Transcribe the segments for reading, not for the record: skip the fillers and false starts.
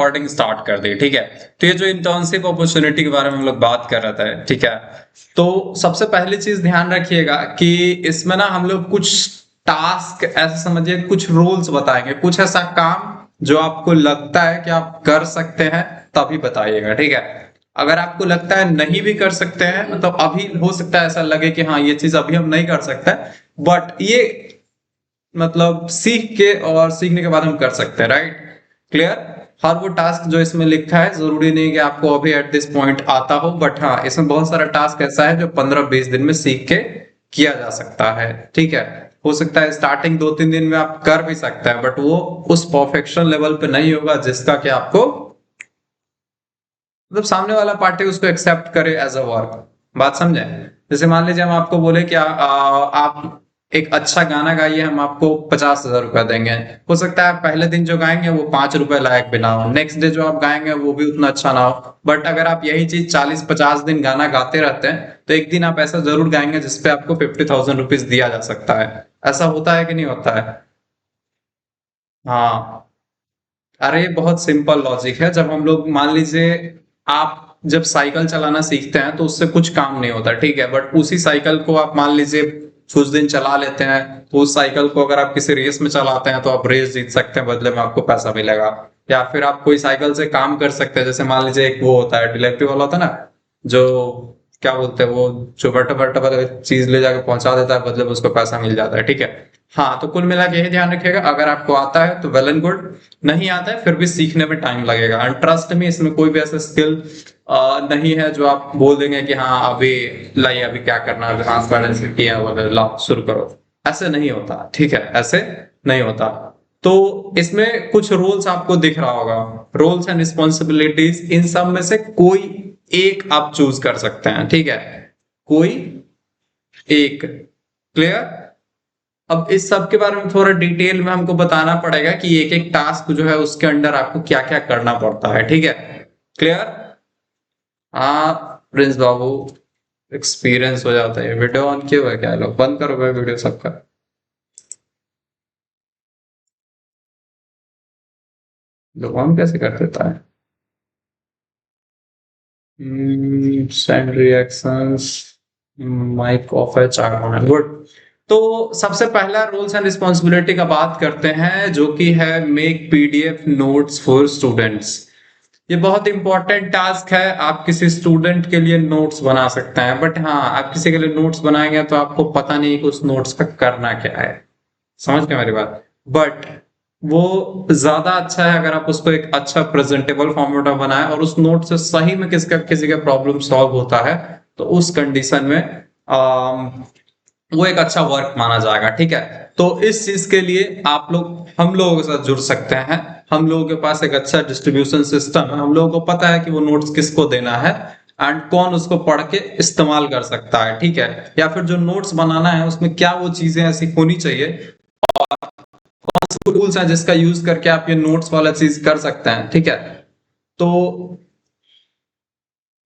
Recording start कर दी, ठीक है। तो ये जो इंटर्नशिप अपॉर्चुनिटी के बारे में हम लोग बात कर रहे थे, ठीक है। तो सबसे पहली चीज ध्यान रखिएगा कि इसमें ना हम लोग कुछ टास्क ऐसे समझिए, कुछ रूल्स बताएंगे, कुछ ऐसा काम जो आपको लगता है कि आप कर सकते हैं तभी बताइएगा, ठीक है। अगर आपको लगता है नहीं भी कर सकते हैं, मतलब अभी हो सकता है ऐसा लगे कि हाँ ये चीज अभी हम नहीं कर सकते, बट ये मतलब सीख के और सीखने के बाद हम कर सकते हैं, राइट। क्लियर। हर वो टास्क जो इसमें लिखा है जरूरी नहीं कि आपको अभी एट दिस पॉइंट आता हो, बट हाँ इसमें बहुत सारा टास्क ऐसा है जो 15-20 दिन में सीख के किया जा सकता है, ठीक है। हो सकता है स्टार्टिंग 2-3 दिन में आप कर भी सकते हैं, बट वो उस परफेक्शन लेवल पे नहीं होगा जिसका कि आपको मतलब सामने वाला पार्टी उसको एक्सेप्ट करे एज अ वर्क। बात समझे। जैसे मान लीजिए हम आपको बोले कि आप एक अच्छा गाना गाइए, हम आपको 50,000 रुपया देंगे। हो सकता है पहले दिन जो गाएंगे वो 5 रुपए लायक भी ना हो, नेक्स्ट डे जो आप गाएंगे वो भी उतना अच्छा ना हो, बट अगर आप यही चीज 40-50 दिन गाना गाते रहते हैं तो एक दिन आप ऐसा जरूर गाएंगे जिसपे आपको 50,000 रुपीज दिया जा सकता है। ऐसा होता है कि नहीं होता है। हाँ। अरे बहुत सिंपल लॉजिक है। जब हम लोग मान लीजिए आप जब साइकिल चलाना सीखते हैं तो उससे कुछ काम नहीं होता, ठीक है। बट उसी साइकिल को आप मान लीजिए कुछ दिन चला लेते हैं, तो उस साइकिल को अगर आप किसी रेस में चलाते हैं तो आप रेस जीत सकते हैं, बदले में आपको पैसा मिलेगा। या फिर आप कोई साइकिल से काम कर सकते हैं, जैसे मान लीजिए एक वो होता है डिलीवरी वाला होता है ना, जो क्या बोलते हैं वो, जो बटा बटा वाला चीज ले जाकर पहुंचा देता है, बदले में उसको पैसा मिल जाता है, ठीक है। हाँ तो कुल मिला के यही ध्यान रखिएगा, अगर आपको आता है तो वेल एंड गुड, नहीं आता है फिर भी सीखने में टाइम लगेगा। एंड ट्रस्ट में इसमें कोई भी ऐसा स्किल नहीं है जो आप बोल देंगे कि हाँ अभी लाइए अभी क्या करना है, हाथ बैलेंस किया वगैरह लाओ शुरू करो। ऐसे नहीं होता, ठीक है, ऐसे नहीं होता। तो इसमें कुछ रूल्स आपको दिख रहा होगा, रोल्स एंड रिस्पॉन्सिबिलिटीज, इन सब में से कोई एक आप चूज कर सकते हैं, ठीक है, कोई एक। क्लियर। अब इस सब के बारे में थोड़ा डिटेल में हमको बताना पड़ेगा कि एक एक टास्क जो है उसके अंडर आपको क्या क्या करना पड़ता है, ठीक है। क्लियर। हाँ प्रिंस बाबू, एक्सपीरियंस हो जाता है। वीडियो ऑन क्यों है, क्या लोग बंद करो भाई वीडियो सबका। लोग ऑन कैसे कर देता है। सेंड रिएक्शंस, माइक ऑफ है, चार ऑन है, गुड। तो सबसे पहला रूल्स एंड रिस्पॉन्सिबिलिटी का बात करते हैं, जो कि है make PDF notes for students. ये बहुत इंपॉर्टेंट टास्क है। आप किसी स्टूडेंट के लिए नोट्स बना सकते हैं, बट हाँ आप किसी के लिए नोट्स बनाएंगे तो आपको पता नहीं कि उस नोट्स का करना क्या है। समझ गए मेरी बात। बट वो ज्यादा अच्छा है अगर आप उसको एक अच्छा प्रेजेंटेबल फॉर्मेट में बनाए और उस नोट से सही में किसी का प्रॉब्लम सॉल्व होता है, तो उस कंडीशन में वो एक अच्छा वर्क माना जाएगा, ठीक है। तो इस चीज के लिए आप लोग हम लोगों के साथ जुड़ सकते हैं। हम लोगों के पास एक अच्छा डिस्ट्रीब्यूशन सिस्टम है, हम लोगों को पता है कि वो नोट्स किसको देना है एंड कौन उसको पढ़ के इस्तेमाल कर सकता है, ठीक है। या फिर जो नोट्स बनाना है उसमें क्या वो चीजें ऐसी होनी चाहिए, टूल्स हैं जिसका यूज करके आप ये नोट्स वाला चीज कर सकते हैं, ठीक है। तो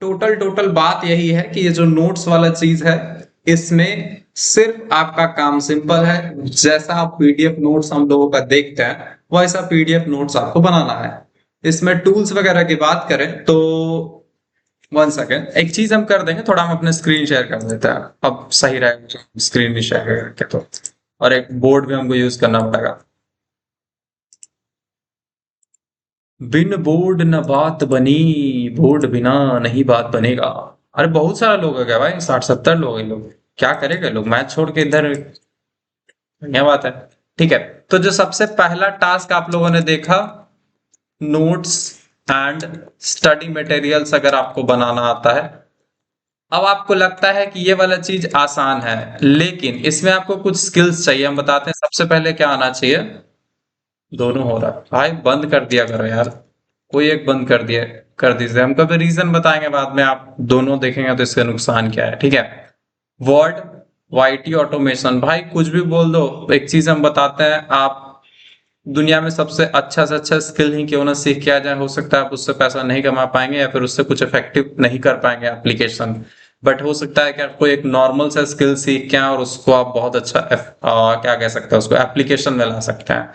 टोटल टोटल बात यही है कि ये जो नोट्स वाला चीज है, इसमें सिर्फ आपका काम सिंपल है। जैसा आप पीडीएफ नोट्स हम लोगों का देखते हैं वैसा पीडीएफ नोट्स आपको बनाना है। इसमें टूल्स वगैरह की बात करें तो 1 सेकेंड, एक चीज हम कर देंगे, थोड़ा हम अपने स्क्रीन शेयर कर देते हैं, अब सही रहेगा स्क्रीन भी शेयर करके तो। और एक बोर्ड भी हमको यूज करना पड़ेगा। बिन बोर्ड न बात बनी, बोर्ड बिना नहीं बात बनेगा। अरे बहुत सारा लोग है क्या भाई, 60-70 लोग हैं लोग। क्या करेगा लोग मैच छोड़ के इधर। बढ़िया बात है। ठीक है। तो जो सबसे पहला टास्क आप लोगों ने देखा, नोट्स एंड स्टडी मटेरियल्स अगर आपको बनाना आता है। अब आपको लगता है कि ये वाला चीज आसान है, लेकिन इसमें आपको कुछ स्किल्स चाहिए। हम बताते हैं सबसे पहले क्या आना चाहिए। दोनों हो रहा है भाई, बंद कर दिया करो यार। कोई एक बंद कर दिया, कर दीजिए। हम कभी रीजन बताएंगे बाद में, आप दोनों देखेंगे तो इसका नुकसान क्या है, ठीक है। वर्ड वाईटी ऑटोमेशन, भाई कुछ भी बोल दो। एक चीज हम बताते हैं, आप दुनिया में सबसे अच्छा से अच्छा स्किल ही क्यों ना सीख के आ जाए, हो सकता है आप उससे पैसा नहीं कमा पाएंगे या फिर उससे कुछ इफेक्टिव नहीं कर पाएंगे एप्लीकेशन, बट हो सकता है कि आपको एक नॉर्मल सा स्किल सीख के आए और उसको आप बहुत अच्छा क्या कह सकते हैं उसको एप्लीकेशन में ला सकते हैं।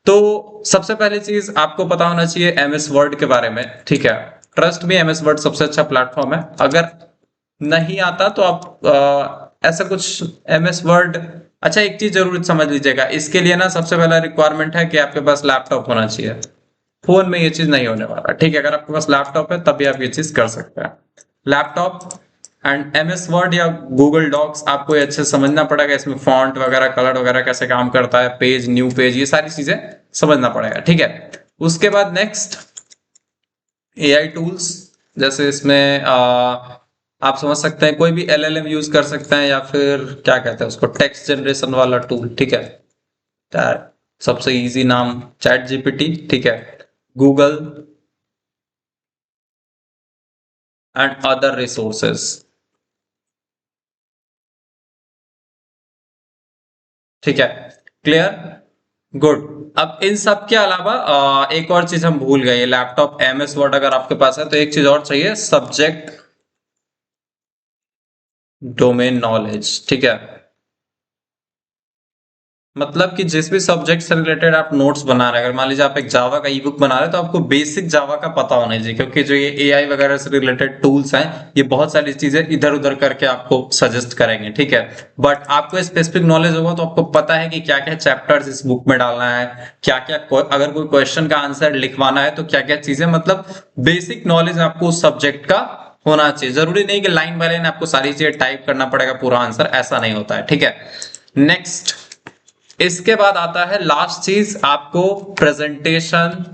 तो सबसे पहली चीज आपको पता होना चाहिए एमएस वर्ड के बारे में, ठीक है। ट्रस्ट मी, एमएस वर्ड सबसे अच्छा प्लेटफॉर्म है। अगर नहीं आता तो आप ऐसा कुछ एमएस वर्ड, अच्छा एक चीज जरूर समझ लीजिएगा, इसके लिए ना सबसे पहला रिक्वायरमेंट है कि आपके पास लैपटॉप होना चाहिए। फोन में ये चीज नहीं होने वाला, ठीक है। अगर आपके पास लैपटॉप है तभी आप ये चीज कर सकते हैं। लैपटॉप एंड एमएस वर्ड या गूगल डॉक्स आपको ये अच्छे से समझना पड़ेगा। इसमें फॉन्ट वगैरह, कलर वगैरह कैसे काम करता है, पेज, न्यू पेज, ये सारी चीजें समझना पड़ेगा, ठीक है। उसके बाद नेक्स्ट एआई टूल्स, जैसे इसमें आप समझ सकते हैं कोई भी एलएलएम यूज कर सकते हैं, या फिर क्या कहते हैं उसको, टेक्स्ट जनरेशन वाला टूल, ठीक है। सबसे इजी नाम चैट जीपीटी, ठीक है। गूगल एंड अदर रिसोर्सेस, ठीक है। Clear, good. अब इन सब के अलावा एक और चीज हम भूल गए, लैपटॉप एमएस वर्ड अगर आपके पास है तो एक चीज और चाहिए, सब्जेक्ट डोमेन नॉलेज, ठीक है। मतलब कि जिस भी सब्जेक्ट से रिलेटेड आप नोट्स बना रहे हैं, अगर मान लीजिए आप एक जावा का ई बुक बना रहे हैं, तो आपको बेसिक जावा का पता होना चाहिए, क्योंकि जो ये एआई वगैरह से रिलेटेड टूल्स हैं, ये बहुत सारी चीजें इधर उधर करके आपको सजेस्ट करेंगे, ठीक है। बट आपको स्पेसिफिक नॉलेज होगा तो आपको पता है कि क्या क्या चैप्टर्स इस बुक में डालना है, क्या क्या, अगर कोई क्वेश्चन का आंसर लिखवाना है तो क्या क्या चीजें, मतलब बेसिक नॉलेज आपको उस सब्जेक्ट का होना चाहिए। जरूरी नहीं कि लाइन बाय लाइन आपको सारी चीजें टाइप करना पड़ेगा पूरा आंसर, ऐसा नहीं होता है, ठीक है। नेक्स्ट, इसके बाद आता है लास्ट चीज, आपको प्रेजेंटेशन,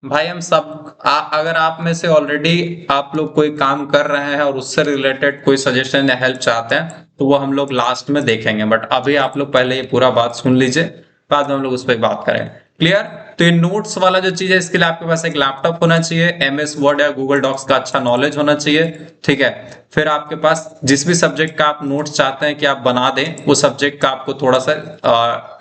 भाई हम सब अगर आप में से ऑलरेडी आप लोग कोई काम कर रहे हैं और उससे रिलेटेड कोई सजेशन या हेल्प चाहते हैं तो वो हम लोग लास्ट में देखेंगे, बट अभी आप लोग पहले ये पूरा बात सुन लीजिए, बाद में हम लोग उस पर बात करेंगे। क्लियर। तो ये नोट्स वाला जो चीज है, इसके लिए आपके पास एक लैपटॉप होना चाहिए, एमएस वर्ड या गूगल डॉक्स का अच्छा नॉलेज होना चाहिए, ठीक है। फिर आपके पास जिस भी सब्जेक्ट का आप नोट्स चाहते हैं कि आप बना दें, वो सब्जेक्ट का आपको थोड़ा सा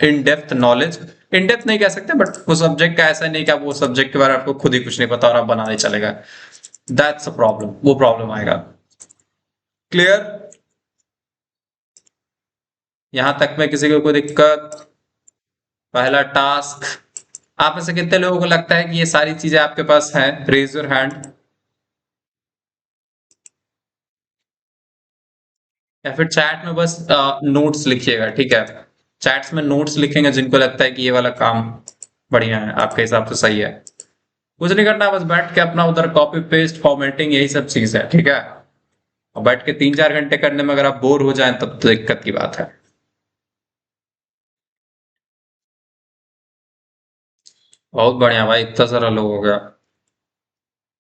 in depth knowledge, in depth नहीं कह सकते, बट वो सब्जेक्ट का ऐसा नहीं कि आप वो सब्जेक्ट के बारे में आपको खुद ही कुछ नहीं पता और आप बनाने चलेगा, दैट्स अ प्रॉब्लम, वो प्रॉब्लम आएगा। क्लियर, यहां तक में किसी को कोई दिक्कत? पहला टास्क, आप में से कितने लोगों को लगता है कि ये सारी चीजें आपके पास हैं? Raise your hand. या फिर चैट में बस नोट्स लिखिएगा, ठीक है। चैट्स में नोट्स लिखेंगे जिनको लगता है कि ये वाला काम बढ़िया है, आपके हिसाब से सही है। कुछ नहीं करना, बस बैठ के अपना उधर कॉपी पेस्ट फॉर्मेटिंग यही सब चीज है, ठीक है। और बैठ के 3-4 घंटे करने में अगर आप बोर हो जाएं तब तो दिक्कत की बात है। बहुत बढ़िया भाई, इतना सारा लोग हो गया।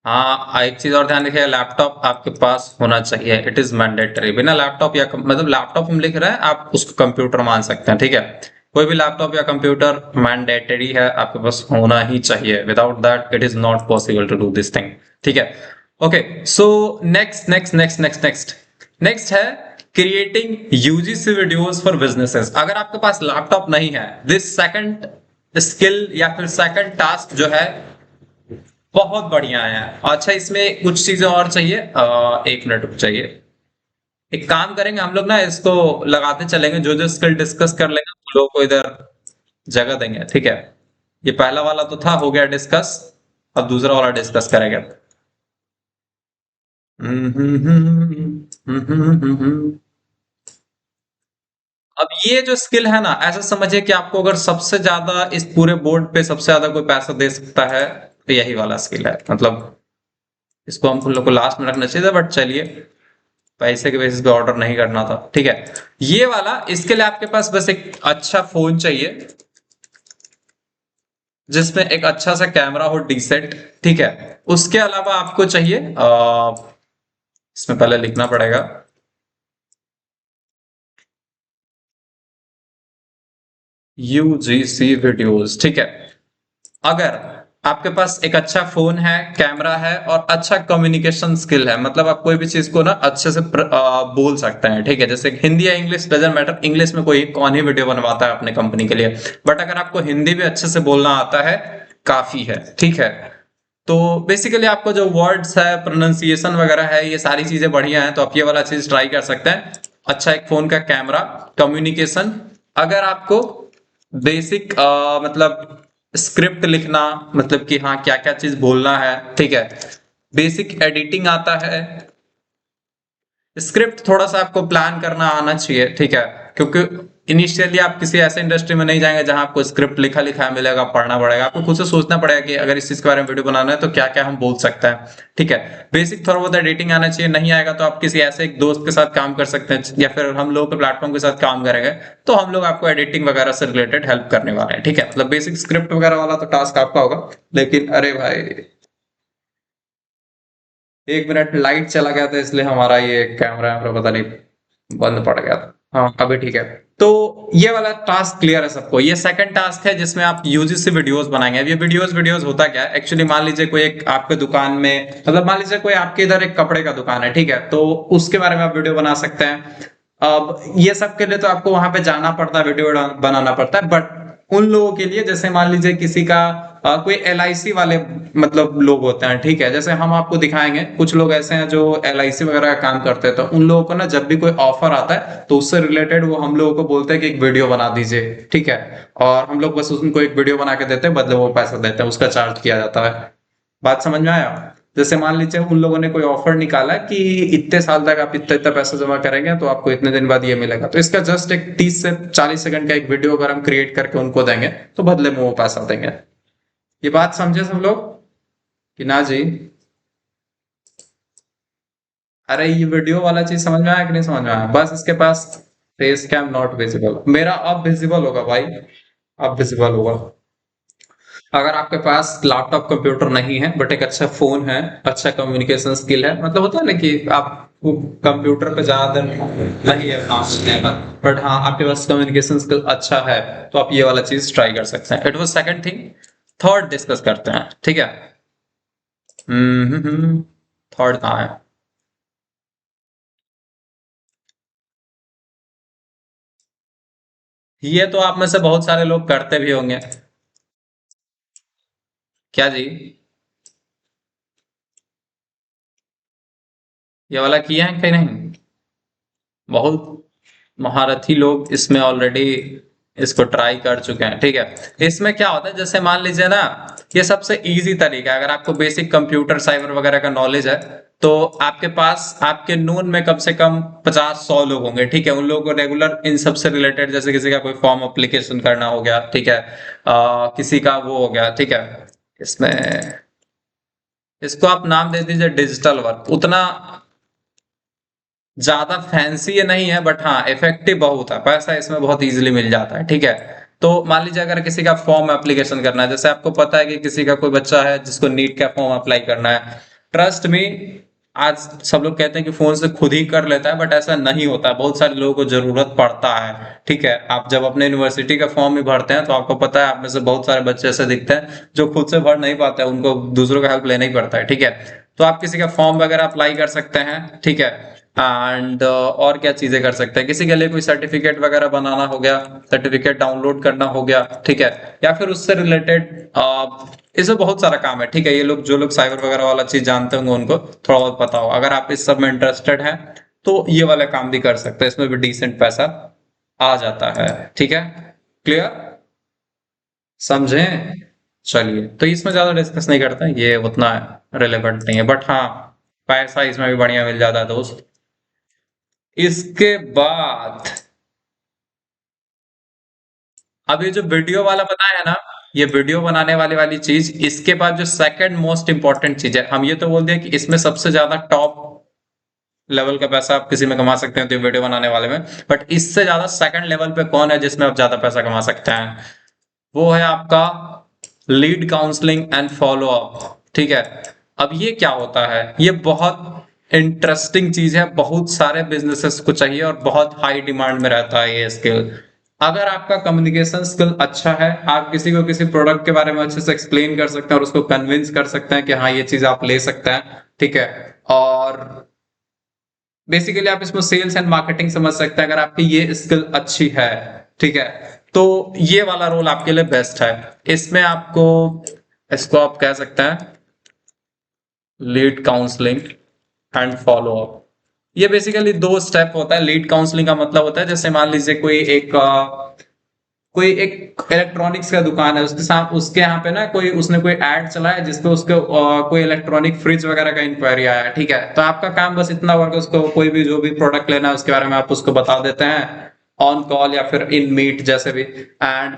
हाँ, एक चीज और ध्यान रखिएगा, लैपटॉप आपके पास होना चाहिए, इट इज मैंडेटरी। बिना लैपटॉप या मतलब लैपटॉप हम लिख रहे हैं, आप उसको कंप्यूटर मान सकते हैं, ठीक है। कोई भी लैपटॉप या कंप्यूटर मैंडेटरी है, आपके पास होना ही चाहिए। Without that it is not possible to do this thing, ठीक है। Okay, so next next next next next next है creating UGC videos for businesses. अगर आपके पास लैपटॉप नहीं है, दिस सेकंड स्किल या फिर सेकंड टास्क जो है बहुत बढ़िया है। अच्छा, इसमें कुछ चीजें और चाहिए, 1 मिनट रुक चाहिए। एक काम करेंगे हम लोग ना, इसको लगाते चलेंगे, जो जो स्किल डिस्कस कर लेंगे उन लोगों को इधर जगह देंगे, ठीक है। ये पहला वाला तो था, हो गया डिस्कस, अब दूसरा वाला डिस्कस करेंगे। अब ये जो स्किल है ना, ऐसा समझिए कि आपको अगर सबसे ज्यादा इस पूरे बोर्ड पे सबसे ज्यादा कोई पैसा दे सकता है तो यही वाला स्किल है। मतलब इसको हम लोग को लास्ट में रखना चाहिए, बट चलिए, पैसे के बेसिस पे ऑर्डर नहीं करना था, ठीक है। ये वाला, इसके लिए आपके पास बस एक अच्छा फोन चाहिए जिसमें एक अच्छा सा कैमरा हो, डिसेंट, ठीक है। उसके अलावा आपको चाहिए इसमें पहले लिखना पड़ेगा, यूजीसी वीडियोस, ठीक है। अगर आपके पास एक अच्छा फोन है, कैमरा है और अच्छा कम्युनिकेशन स्किल है, मतलब आप कोई भी चीज को ना अच्छे से बोल सकते हैं, ठीक है। जैसे हिंदी या इंग्लिश डजंट मैटर, इंग्लिश में कोई कौन ही वीडियो बनवाता है अपने कंपनी के लिए, बट अगर आपको हिंदी भी अच्छे से बोलना आता है काफी है, ठीक है। तो बेसिकली आपको जो वर्ड्स है, प्रोनाउंसिएशन वगैरह है, ये सारी चीजें बढ़िया हैं, तो आप ये वाला चीज ट्राई कर सकते हैं। अच्छा एक फोन का कैमरा, कम्युनिकेशन, अगर आपको बेसिक मतलब स्क्रिप्ट लिखना, मतलब कि हाँ क्या क्या चीज बोलना है, ठीक है, बेसिक एडिटिंग आता है, स्क्रिप्ट थोड़ा सा आपको प्लान करना आना चाहिए, ठीक है, क्योंकि इनिशियली आप किसी ऐसे इंडस्ट्री में नहीं जाएंगे जहां आपको स्क्रिप्ट लिखा लिखा मिलेगा, पढ़ना पड़ेगा, आपको खुद से सोचना पड़ेगा कि अगर इस चीज के बारे में वीडियो बनाना है तो क्या क्या हम बोल सकते हैं, ठीक है। बेसिक थोड़ा बहुत एडिटिंग आना चाहिए, नहीं आएगा तो आप किसी ऐसे एक दोस्त के साथ काम कर सकते हैं, या फिर हम लोग के प्लेटफॉर्म के साथ काम करेंगे, तो हम लोग आपको एडिटिंग वगैरह से रिलेटेड हेल्प करने वाले हैं, ठीक है। मतलब बेसिक स्क्रिप्ट वगैरह वाला तो टास्क आपका होगा। लेकिन अरे भाई, एक मिनट लाइट चला गया था इसलिए हमारा ये कैमरा वैमरा पता नहीं बंद पड़ गया था। हाँ अभी ठीक है। तो ये वाला टास्क क्लियर है सबको। ये सेकंड टास्क है जिसमें आप यूजीसी वीडियोस बनाएंगे। अब ये वीडियोस वीडियोस होता क्या है एक्चुअली, मान लीजिए कोई एक आपके दुकान में, मतलब मान लीजिए कोई आपके इधर एक कपड़े का दुकान है, ठीक है, तो उसके बारे में आप वीडियो बना सकते हैं। अब ये सब के लिए तो आपको वहां पे जाना पड़ता है, वीडियो बनाना पड़ता है, बट उन लोगों के लिए जैसे मान लीजिए किसी का कोई एलआईसी वाले मतलब लोग होते हैं, ठीक है, जैसे हम आपको दिखाएंगे कुछ लोग ऐसे हैं जो एलआईसी वगैरह का काम करते हैं, तो उन लोगों को ना जब भी कोई ऑफर आता है तो उससे रिलेटेड वो हम लोगों को बोलते हैं कि एक वीडियो बना दीजिए, ठीक है, और हम लोग बस उनको एक वीडियो बना के देते हैं, बदले वो पैसा देते हैं, उसका चार्ज किया जाता है। बात समझ में आया? जैसे मान लीजिए उन लोगों ने कोई ऑफर निकाला कि इतने साल तक आप इतना इतना पैसा जमा करेंगे तो आपको इतने दिन बाद ये मिलेगा, तो इसका जस्ट एक 30 से 40 सेकंड का एक वीडियो अगर हम क्रिएट करके उनको देंगे तो बदले में वो पैसा देंगे। ये बात समझे सब लोग कि ना जी? अरे ये वीडियो वाला चीज समझ में आया कि नहीं समझ में आया? बस इसके पास फेस कैम नॉट विजिबल, मेरा अब विजिबल होगा भाई, अब विजिबल होगा। अगर आपके पास लैपटॉप कंप्यूटर नहीं है बट एक अच्छा फोन है, अच्छा कम्युनिकेशन स्किल है, मतलब होता है ना कि आप कंप्यूटर पे ज्यादा नहीं है काम करने का, बट हाँ आपके पास कम्युनिकेशन स्किल अच्छा है, तो आप ये वाला चीज ट्राई कर सकते हैं। It was second thing. Third discuss करते हैं, ठीक है। थर्ड कहाँ है? ये तो आप में से बहुत सारे लोग करते भी होंगे। क्या जी? ये वाला किए हैं कि नहीं? बहुत महारथी लोग इसमें ऑलरेडी इसको ट्राई कर चुके हैं, ठीक है। इसमें क्या होता है, जैसे मान लीजिए ना, ये सबसे इजी तरीका है, अगर आपको बेसिक कंप्यूटर साइबर वगैरह का नॉलेज है तो आपके पास आपके नून में कम से कम 50-100 लोग होंगे, ठीक है, उन लोगों को रेगुलर इन सब से रिलेटेड, जैसे किसी का कोई फॉर्म अप्लीकेशन करना हो गया, ठीक है, किसी का वो हो गया, ठीक है, इसमें इसको आप नाम दे दीजिए डिजिटल वर्क। उतना ज्यादा फैंसी ये नहीं है, बट हाँ इफेक्टिव बहुत है, पैसा इसमें बहुत इजीली मिल जाता है, ठीक है। तो मान लीजिए अगर किसी का फॉर्म एप्लीकेशन करना है, जैसे आपको पता है कि किसी का कोई बच्चा है जिसको नीट का फॉर्म अप्लाई करना है, ट्रस्ट मी, आज सब लोग कहते हैं कि फोन से खुद ही कर लेता है, बट ऐसा नहीं होता है, बहुत सारे लोगों को जरूरत पड़ता है, ठीक है। आप जब अपने यूनिवर्सिटी का फॉर्म भी भरते हैं तो आपको पता है आप में से बहुत सारे बच्चे ऐसे दिखते हैं जो खुद से भर नहीं पाते हैं, उनको दूसरों का हेल्प लेना ही पड़ता है, ठीक है। तो आप किसी का फॉर्म वगैरह अप्लाई कर सकते हैं, ठीक है। एंड और क्या चीजें कर सकते हैं, किसी के लिए कोई सर्टिफिकेट वगैरह बनाना हो गया, सर्टिफिकेट डाउनलोड करना हो गया, ठीक है, या फिर उससे रिलेटेड इसमें बहुत सारा काम है, ठीक है। ये लोग जो लोग साइबर वगैरह वाला चीज जानते होंगे उनको थोड़ा बहुत पता हो, अगर आप इस सब में इंटरेस्टेड हैं तो ये वाला काम भी कर सकते हैं, इसमें भी डिसेंट पैसा आ जाता है, ठीक है। क्लियर? समझे? चलिए, तो इसमें ज्यादा डिस्कस नहीं करते हैं, ये उतना रिलेवेंट नहीं है, बट हाँ पैसा इसमें भी बढ़िया मिल जाता है दोस्त। इसके बाद अब ये जो वीडियो वाला बनाया है ना, ये वीडियो बनाने वाली चीज, इसके बाद जो सेकंड मोस्ट इंपॉर्टेंट चीज है, हम ये तो बोल दिया कि इसमें सबसे ज्यादा टॉप लेवल का पैसा आप किसी में कमा सकते हैं तो वीडियो बनाने वाले में, बट इससे ज्यादा सेकंड लेवल पे कौन है जिसमें आप ज्यादा पैसा कमा सकते हैं, वो है आपका lead counselling and follow up, ठीक है। अब ये क्या होता है, ये बहुत इंटरेस्टिंग चीज है, बहुत सारे बिजनेसेस को चाहिए और बहुत हाई डिमांड में रहता है ये स्किल। अगर आपका कम्युनिकेशन स्किल अच्छा है, आप किसी को किसी प्रोडक्ट के बारे में अच्छे से एक्सप्लेन कर सकते हैं और उसको कन्विंस कर सकते हैं कि हाँ ये चीज आप ले सकते हैं, ठीक है। और बेसिकली आप इसमें सेल्स एंड मार्केटिंग समझ सकते हैं, अगर आपकी ये स्किल अच्छी है, ठीक है, तो ये वाला रोल आपके लिए बेस्ट है। इसमें आपको, इसको आप कह सकते हैं lead counselling and follow up, ये बेसिकली 2 स्टेप होता है। लीड काउंसलिंग का मतलब होता है जैसे मान लीजिए कोई एक इलेक्ट्रॉनिक्स का दुकान है, उसके साथ उसके यहाँ पे ना उसने कोई ऐड चलाया जिसपे उसके कोई इलेक्ट्रॉनिक फ्रिज वगैरह का इंक्वायरी आया है, ठीक है। तो आपका काम बस इतना हुआ कि उसको कोई भी जो भी प्रोडक्ट लेना है उसके बारे में आप उसको बता देते हैं ऑन कॉल या फिर इन मीट जैसे भी। एंड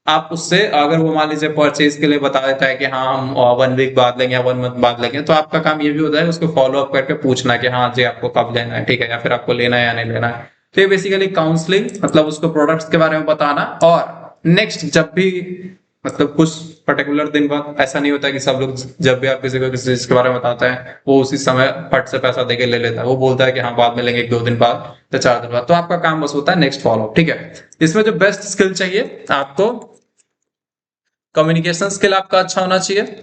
आप उससे अगर वो मान लीजिए परचेज के लिए बता देता है कि हाँ हम 1 वीक बाद लेंगे या 1 मंथ बाद लेंगे, तो आपका काम ये भी होता है उसको फॉलो अप करके पूछना कि हाँ जी आपको कब लेना है, ठीक है, या फिर आपको लेना है या नहीं लेना है। तो ये बेसिकली काउंसलिंग मतलब उसको प्रोडक्ट्स के बारे में बताना। और नेक्स्ट जब भी मतलब कुछ पर्टिकुलर दिन बाद ऐसा नहीं होता कि सब लोग जब भी आप किसी को किसी चीज के बारे में बताते हैं वो उसी समय फट से पैसा देके ले लेता है, वो बोलता है कि हाँ बाद में लेंगे 2 दिन बाद या 4 दिन बाद। तो आपका काम बस होता है नेक्स्ट फॉलो, ठीक है। इसमें जो बेस्ट स्किल चाहिए आपको, कम्युनिकेशन स्किल आपका अच्छा होना चाहिए,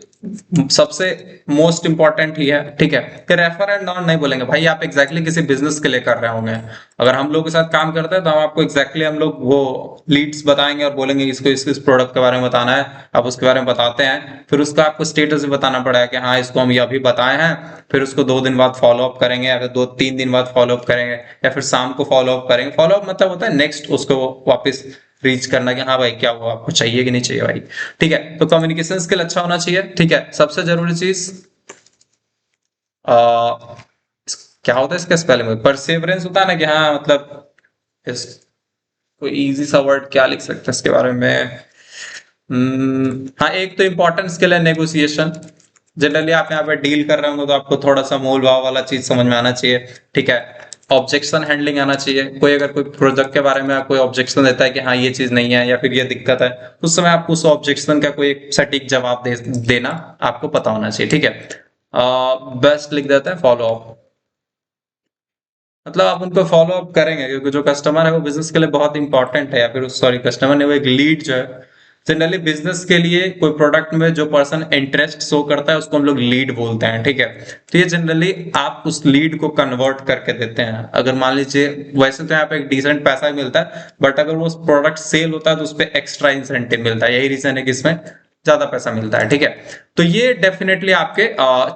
सबसे मोस्ट इंपॉर्टेंट ही है, ठीक है। कि रेफर एंड नॉन नहीं बोलेंगे भाई, आप एग्जैक्टली किसी बिजनेस के लिए कर रहे होंगे। अगर हम लोग के साथ काम करते हैं तो हम आपको एग्जैक्टली हम लोग वो लीड्स बताएंगे और बोलेंगे इसको इस प्रोडक्ट के बारे में बताना है, आप उसके बारे में बताते हैं, फिर उसका आपको स्टेटस भी बताना पड़ेगा कि हाँ इसको हम ये अभी बताए हैं, फिर उसको 2 दिन बाद फॉलो अप करेंगे या फिर 2-3 दिन बाद फॉलो अप करेंगे या फिर शाम को फॉलो अप करेंगे। फॉलो अप मतलब होता है नेक्स्ट उसको वापस रीच करना कि हाँ भाई क्या हुआ, आपको चाहिए कि नहीं चाहिए भाई, ठीक है। तो कम्युनिकेशन स्किल अच्छा होना चाहिए, ठीक है। सबसे जरूरी चीज क्या होता है इसका स्पेलिंग में, परसेवरेंस होता है ना कि हाँ मतलब इस कोई इजी सा वर्ड क्या लिख सकते हैं इसके बारे में। हाँ एक तो इंपॉर्टेंट स्किल है नेगोशिएशन। जनरली आप यहाँ पे डील कर रहे होंगे तो आपको थोड़ा सा मोल भाव वाला चीज समझ में आना चाहिए, ठीक है। ऑब्जेक्शन हैंडलिंग आना चाहिए, कोई अगर कोई प्रोजेक्ट के बारे में कोई ऑब्जेक्शन देता है कि हाँ ये चीज नहीं है या फिर ये दिक्कत है, उस समय आपको उस ऑब्जेक्शन का कोई एक सटीक जवाब देना आपको पता होना चाहिए, ठीक है। बेस्ट लिख देते हैं फॉलो अप, मतलब आप उनको फॉलो अप करेंगे क्योंकि जो कस्टमर है वो बिजनेस के लिए बहुत इंपॉर्टेंट है, या फिर सॉरी कस्टमर ने वो एक लीड जो है जनरली बिजनेस के लिए कोई प्रोडक्ट में जो पर्सन इंटरेस्ट शो करता है उसको हम लोग लीड बोलते हैं, ठीक है। तो ये जनरली आप उस लीड को कन्वर्ट करके देते हैं। अगर मान लीजिए वैसे तो यहाँ पे एक डिसेंट पैसा ही मिलता है, बट अगर वो प्रोडक्ट सेल होता है तो उस पर एक्स्ट्रा इंसेंटिव मिलता है, यही रीजन है कि इसमें ज्यादा पैसा मिलता है, ठीक है। तो ये डेफिनेटली आपके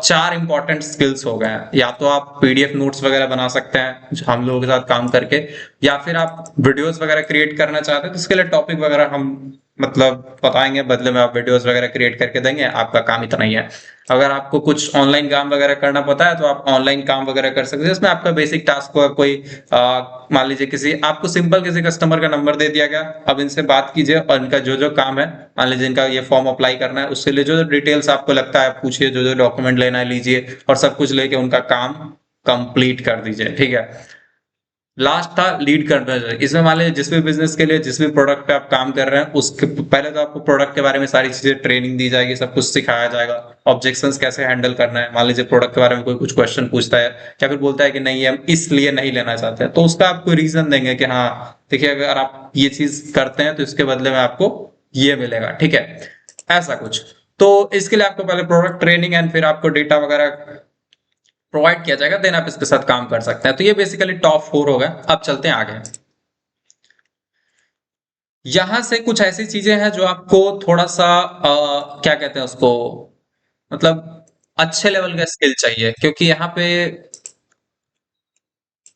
4 इंपॉर्टेंट स्किल्स हो गए हैं। या तो आप पीडीएफ नोट्स वगैरह बना सकते हैं हम लोगों के साथ काम करके, या फिर आप वीडियोस वगैरह क्रिएट करना चाहते हैं तो इसके लिए टॉपिक वगैरह हम मतलब बताएंगे, बदले में आप वीडियोस वगैरह क्रिएट करके देंगे, आपका काम इतना ही है। अगर आपको कुछ ऑनलाइन काम वगैरह करना पता है तो आप ऑनलाइन काम वगैरह कर सकते हैं, जिसमें आपका बेसिक टास्क होगा कोई मान लीजिए किसी आपको सिंपल किसी कस्टमर का नंबर दे दिया गया, अब इनसे बात कीजिए और इनका जो जो काम है, मान लीजिए इनका ये फॉर्म अप्लाई करना है उसके लिए जो जो डिटेल्स आपको लगता है पूछिए, जो जो डॉक्यूमेंट लेना है लीजिए और सब कुछ लेके उनका काम कंप्लीट कर दीजिए, ठीक है। लास्ट था लीड करना। इसमें मान लीजिए जिस भी बिजनेस के लिए जिस भी प्रोडक्ट पे आप काम कर रहे हैं उसके पहले तो आपको प्रोडक्ट के बारे में सारी चीजें ट्रेनिंग दी जाएगी, सब कुछ सिखाया जाएगा। ऑब्जेक्शंस कैसे हैंडल करना है, मान लीजिए प्रोडक्ट के बारे में कोई कुछ क्वेश्चन पूछता है या फिर बोलता है कि नहीं हम इसलिए नहीं लेना चाहते हैं, तो उसका आपको रीजन देंगे कि हाँ देखिए अगर आप ये चीज करते हैं तो इसके बदले में आपको ये मिलेगा, ठीक है, ऐसा कुछ। तो इसके लिए आपको पहले प्रोडक्ट ट्रेनिंग एंड फिर आपको डेटा वगैरह प्रोवाइड किया जाएगा, देन आप इसके साथ काम कर सकते हैं। तो ये बेसिकली टॉप 4 हो गए। अब चलते हैं आगे। यहां से कुछ ऐसी चीजें हैं जो आपको थोड़ा सा क्या कहते हैं उसको, मतलब अच्छे लेवल का स्किल चाहिए, क्योंकि यहाँ पे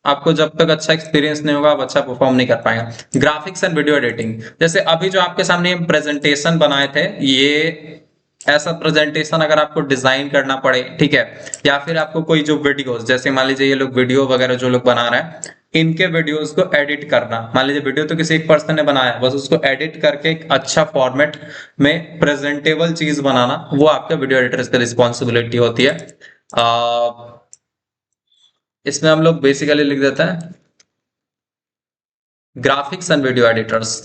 आपको जब तक अच्छा एक्सपीरियंस नहीं होगा आप अच्छा परफॉर्म नहीं कर पाएंगे। ग्राफिक्स एंड वीडियो एडिटिंग, जैसे अभी जो आपके सामने प्रेजेंटेशन बनाए थे, ये ऐसा प्रेजेंटेशन अगर आपको डिजाइन करना पड़े, ठीक है, या फिर आपको कोई जो वीडियोस, जैसे मान लीजिए ये लोग वीडियो वगैरह जो लोग बना रहे हैं इनके वीडियोस को एडिट करना, मान लीजिए वीडियो तो किसी एक पर्सन ने बनाया बस उसको एडिट करके एक अच्छा फॉर्मेट में प्रेजेंटेबल चीज बनाना, वो आपके वीडियो एडिटर्स की रिस्पॉन्सिबिलिटी होती है। इसमें हम लोग बेसिकली लिख देते हैं ग्राफिक्स एंड वीडियो एडिटर्स।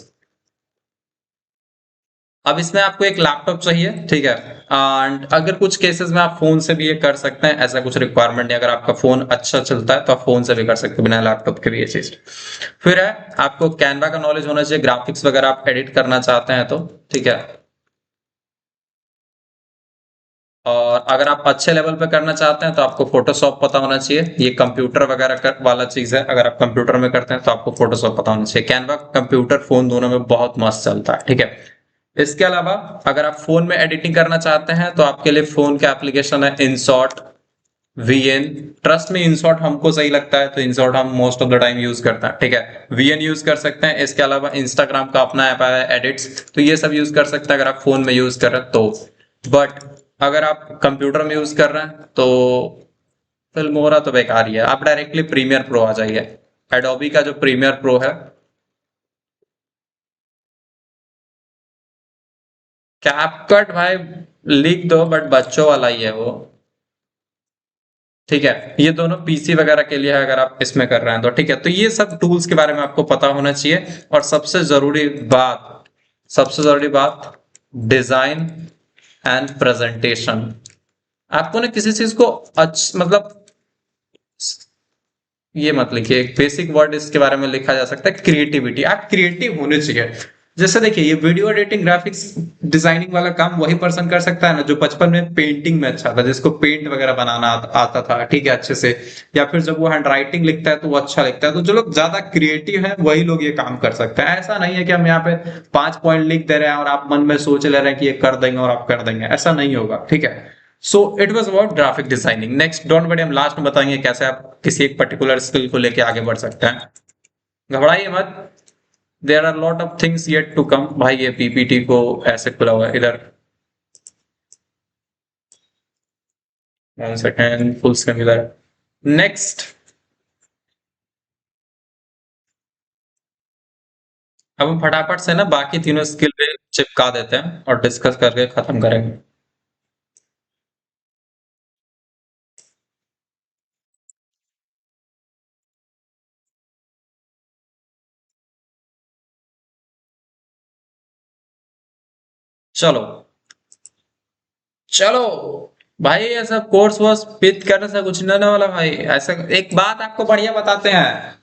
अब इसमें आपको एक लैपटॉप चाहिए, ठीक है, एंड अगर कुछ केसेस में आप फोन से भी ये कर सकते हैं, ऐसा कुछ रिक्वायरमेंट नहीं, अगर आपका फोन अच्छा चलता है तो आप फोन से भी कर सकते हैं बिना लैपटॉप के भी ये चीज। फिर है आपको कैनवा का नॉलेज होना चाहिए, ग्राफिक्स वगैरह आप एडिट करना चाहते हैं तो, ठीक है। और अगर आप अच्छे लेवल पे करना चाहते हैं तो आपको फोटोशॉप पता होना चाहिए, ये कंप्यूटर वगैरह वाला चीज है, अगर आप कंप्यूटर में करते हैं तो आपको फोटोशॉप पता होना चाहिए। कैनवा कंप्यूटर फोन दोनों में बहुत मस्त चलता है, ठीक है। इसके अलावा अगर आप फोन में एडिटिंग करना चाहते हैं तो आपके लिए फोन का एप्लीकेशन है इनशॉट, वीएन, ट्रस्ट में इनशॉर्ट हमको सही लगता है तो इनशॉर्ट हम most of the time use करते हैं, ठीक है। वीएन यूज कर सकते हैं, इसके अलावा इंस्टाग्राम का अपना ऐप है एडिट्स, तो ये सब यूज कर सकते हैं अगर आप फोन में यूज कर रहे हैं तो। बट अगर आप कंप्यूटर में यूज कर रहे हैं तो फिल्मोरा तो बेकार ही है, आप डायरेक्टली प्रीमियर प्रो आ जाइए। एडोबी का जो प्रीमियर प्रो है, कैपकट भाई लिख दो बट बच्चों वाला ही है वो, ठीक है। ये दोनों पीसी वगैरह के लिए है अगर आप इसमें कर रहे हैं तो, ठीक है। तो ये सब टूल्स के बारे में आपको पता होना चाहिए। और सबसे जरूरी बात, डिजाइन एंड प्रेजेंटेशन। आपको ना किसी चीज को मतलब ये मत लिखिए, एक बेसिक वर्ड इसके बारे में लिखा जा सकता है क्रिएटिविटी। आप क्रिएटिव होने चाहिए। जैसे देखिए, ये वीडियो एडिटिंग, ग्राफिक्स डिजाइनिंग वाला काम वही पर्सन कर सकता है ना जो बचपन में पेंटिंग में अच्छा था, जिसको पेंट वगैरह बनाना आता था, ठीक है, अच्छे से। या फिर जब वो हैंड राइटिंग लिखता है तो वो अच्छा लिखता है। तो जो लोग ज्यादा क्रिएटिव हैं वही लोग ये काम कर सकते हैं। ऐसा नहीं है कि हम यहाँ पे 5 पॉइंट लिख दे रहे हैं और आप मन में सोच ले रहे हैं कि ये कर देंगे और आप कर देंगे, ऐसा नहीं होगा, ठीक है। So it was about graphic designing. Next, don't worry, हम लास्ट में बताएंगे कैसे आप किसी एक पर्टिकुलर स्किल को लेके आगे बढ़ सकते हैं। घबराइए मत, there are lot of things yet to come. भाई ये पीपीटी को ऐसे खुला हुआ है इधर, 1 सेकेंड, फुल स्क्रीन इधर। नेक्स्ट, अब हम फटाफट से ना बाकी तीनों स्किल पे चिपका देते हैं और डिस्कस करके खत्म करेंगे। चलो चलो भाई, ऐसा कोर्स वोर्स पिक करने से कुछ नहीं होने वाला भाई। ऐसा एक बात आपको बढ़िया बताते हैं,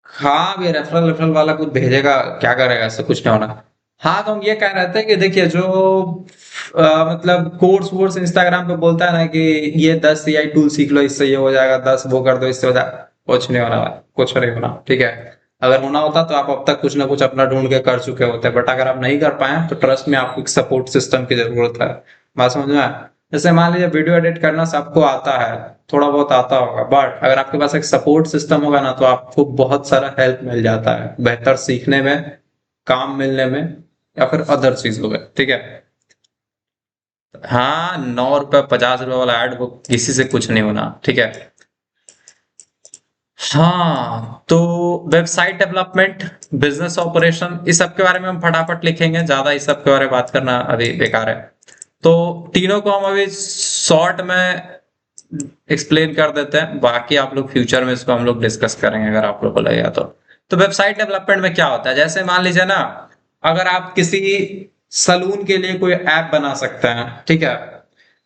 हाँ भी रेफरल रेफरल वाला कुछ भेजेगा, क्या करेगा, ऐसा कुछ नहीं होना। हाँ, तो हम ये कह रहे थे कि देखिए, जो मतलब कोर्स वोर्स इंस्टाग्राम पे बोलता है ना कि ये 10 AI टूल सीख लो इससे ये हो जाएगा, 10 वो कर दो इससे हो जाएगा, कुछ नहीं होना, कुछ नहीं होना, ठीक है। अगर होना होता तो आप अब तक कुछ ना कुछ अपना ढूंढ के कर चुके होते, बट अगर आप नहीं कर पाए तो ट्रस्ट में आपको एक सपोर्ट सिस्टम की जरूरत है। बात समझ में आया? जैसे मान लीजिए वीडियो एडिट करना सबको आता है, थोड़ा बहुत आता होगा, बट अगर आपके पास एक सपोर्ट सिस्टम होगा ना तो आपको बहुत सारा हेल्प मिल जाता है बेहतर सीखने में, काम मिलने में, या फिर अदर चीजों में, ठीक है। हाँ, 9 रुपए 50 रुपए वाला एड बुक किसी से कुछ नहीं होना, ठीक है। हाँ, तो वेबसाइट डेवलपमेंट, बिजनेस ऑपरेशन, इस सब के बारे में हम फटाफट लिखेंगे, ज्यादा इस सब के बारे में बात करना अभी बेकार है। तो तीनों को हम अभी शॉर्ट में एक्सप्लेन कर देते हैं, बाकी आप लोग फ्यूचर में इसको हम लोग डिस्कस करेंगे अगर आप लोग को लगेगा तो वेबसाइट डेवलपमेंट में क्या होता है, जैसे मान लीजिए ना, अगर आप किसी सलून के लिए कोई ऐप बना सकते हैं, ठीक है।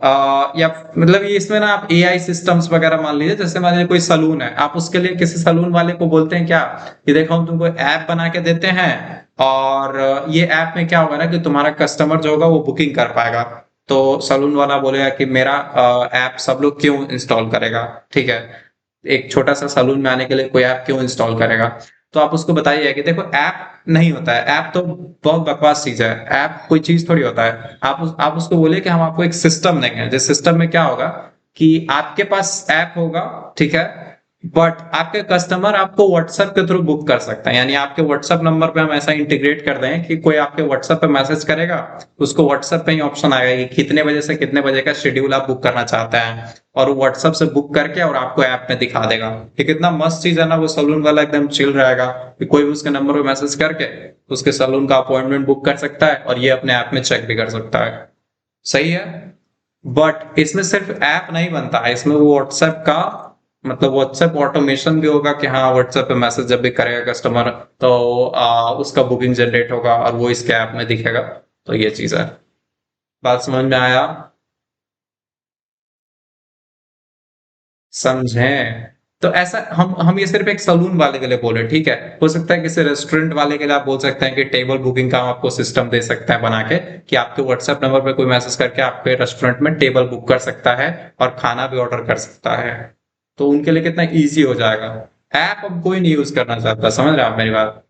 या मतलब ये इसमें ना आप एआई सिस्टम्स वगैरह, मान लीजिए जैसे मान लीजिए कोई सलून है, आप उसके लिए किसी सलून वाले को बोलते हैं क्या कि देखो हम तुमको ऐप बना के देते हैं, और ये ऐप में क्या होगा ना कि तुम्हारा कस्टमर जो होगा वो बुकिंग कर पाएगा। तो सलून वाला बोलेगा कि मेरा ऐप सब लोग क्यों इंस्टॉल करेगा, ठीक है। एक छोटा सा सलून में आने के लिए कोई ऐप क्यों इंस्टॉल करेगा। तो आप उसको बताइए कि देखो, ऐप नहीं होता है, ऐप तो बहुत बकवास चीज है, ऐप कोई चीज थोड़ी होता है। आप उसको बोले कि हम आपको एक सिस्टम देंगे, जिस सिस्टम में क्या होगा कि आपके पास ऐप होगा, ठीक है, बट आपके कस्टमर आपको व्हाट्सएप के थ्रू बुक कर सकते हैं। यानी आपके व्हाट्सएप नंबर पे हम ऐसा इंटीग्रेट कर दें कि कोई आपके व्हाट्सएप पे मैसेज करेगा, उसको व्हाट्सएप पे ही ऑप्शन आएगा कि कितने बजे से कितने बजे का शेड्यूल आप बुक करना चाहते हैं, और वो व्हाट्सएप से बुक करके और आपको ऐप में दिखा देगा। ये कितना मस्त चीज है ना, वो सलून वाला एकदम चिल रहेगा कि कोई भी उसके नंबर पे मैसेज करके उसके सलून का अपॉइंटमेंट बुक कर सकता है और ये अपने ऐप में चेक भी कर सकता है। सही है। बट इसमें सिर्फ ऐप नहीं बनता है, इसमें वो व्हाट्सएप का मतलब व्हाट्सएप ऑटोमेशन भी होगा कि हाँ, व्हाट्सएप पे मैसेज जब भी करेगा कस्टमर तो उसका बुकिंग जनरेट होगा और वो इसके ऐप में दिखेगा। तो ये चीज है। बात समझ में आया? समझे? तो ऐसा हम ये सिर्फ एक सलून वाले के लिए बोले, ठीक है। हो सकता है किसी रेस्टोरेंट वाले के लिए आप बोल सकते हैं कि टेबल बुकिंग का हम आपको सिस्टम दे सकते हैं बना के, कि आपके व्हाट्सएप नंबर पे कोई मैसेज करके आपके रेस्टोरेंट में टेबल बुक कर सकता है और खाना भी ऑर्डर कर सकता है। तो उनके लिए कितना इजी हो जाएगा। ऐप अब कोई नहीं यूज करना चाहता, समझ रहे हैं आप मेरी बात?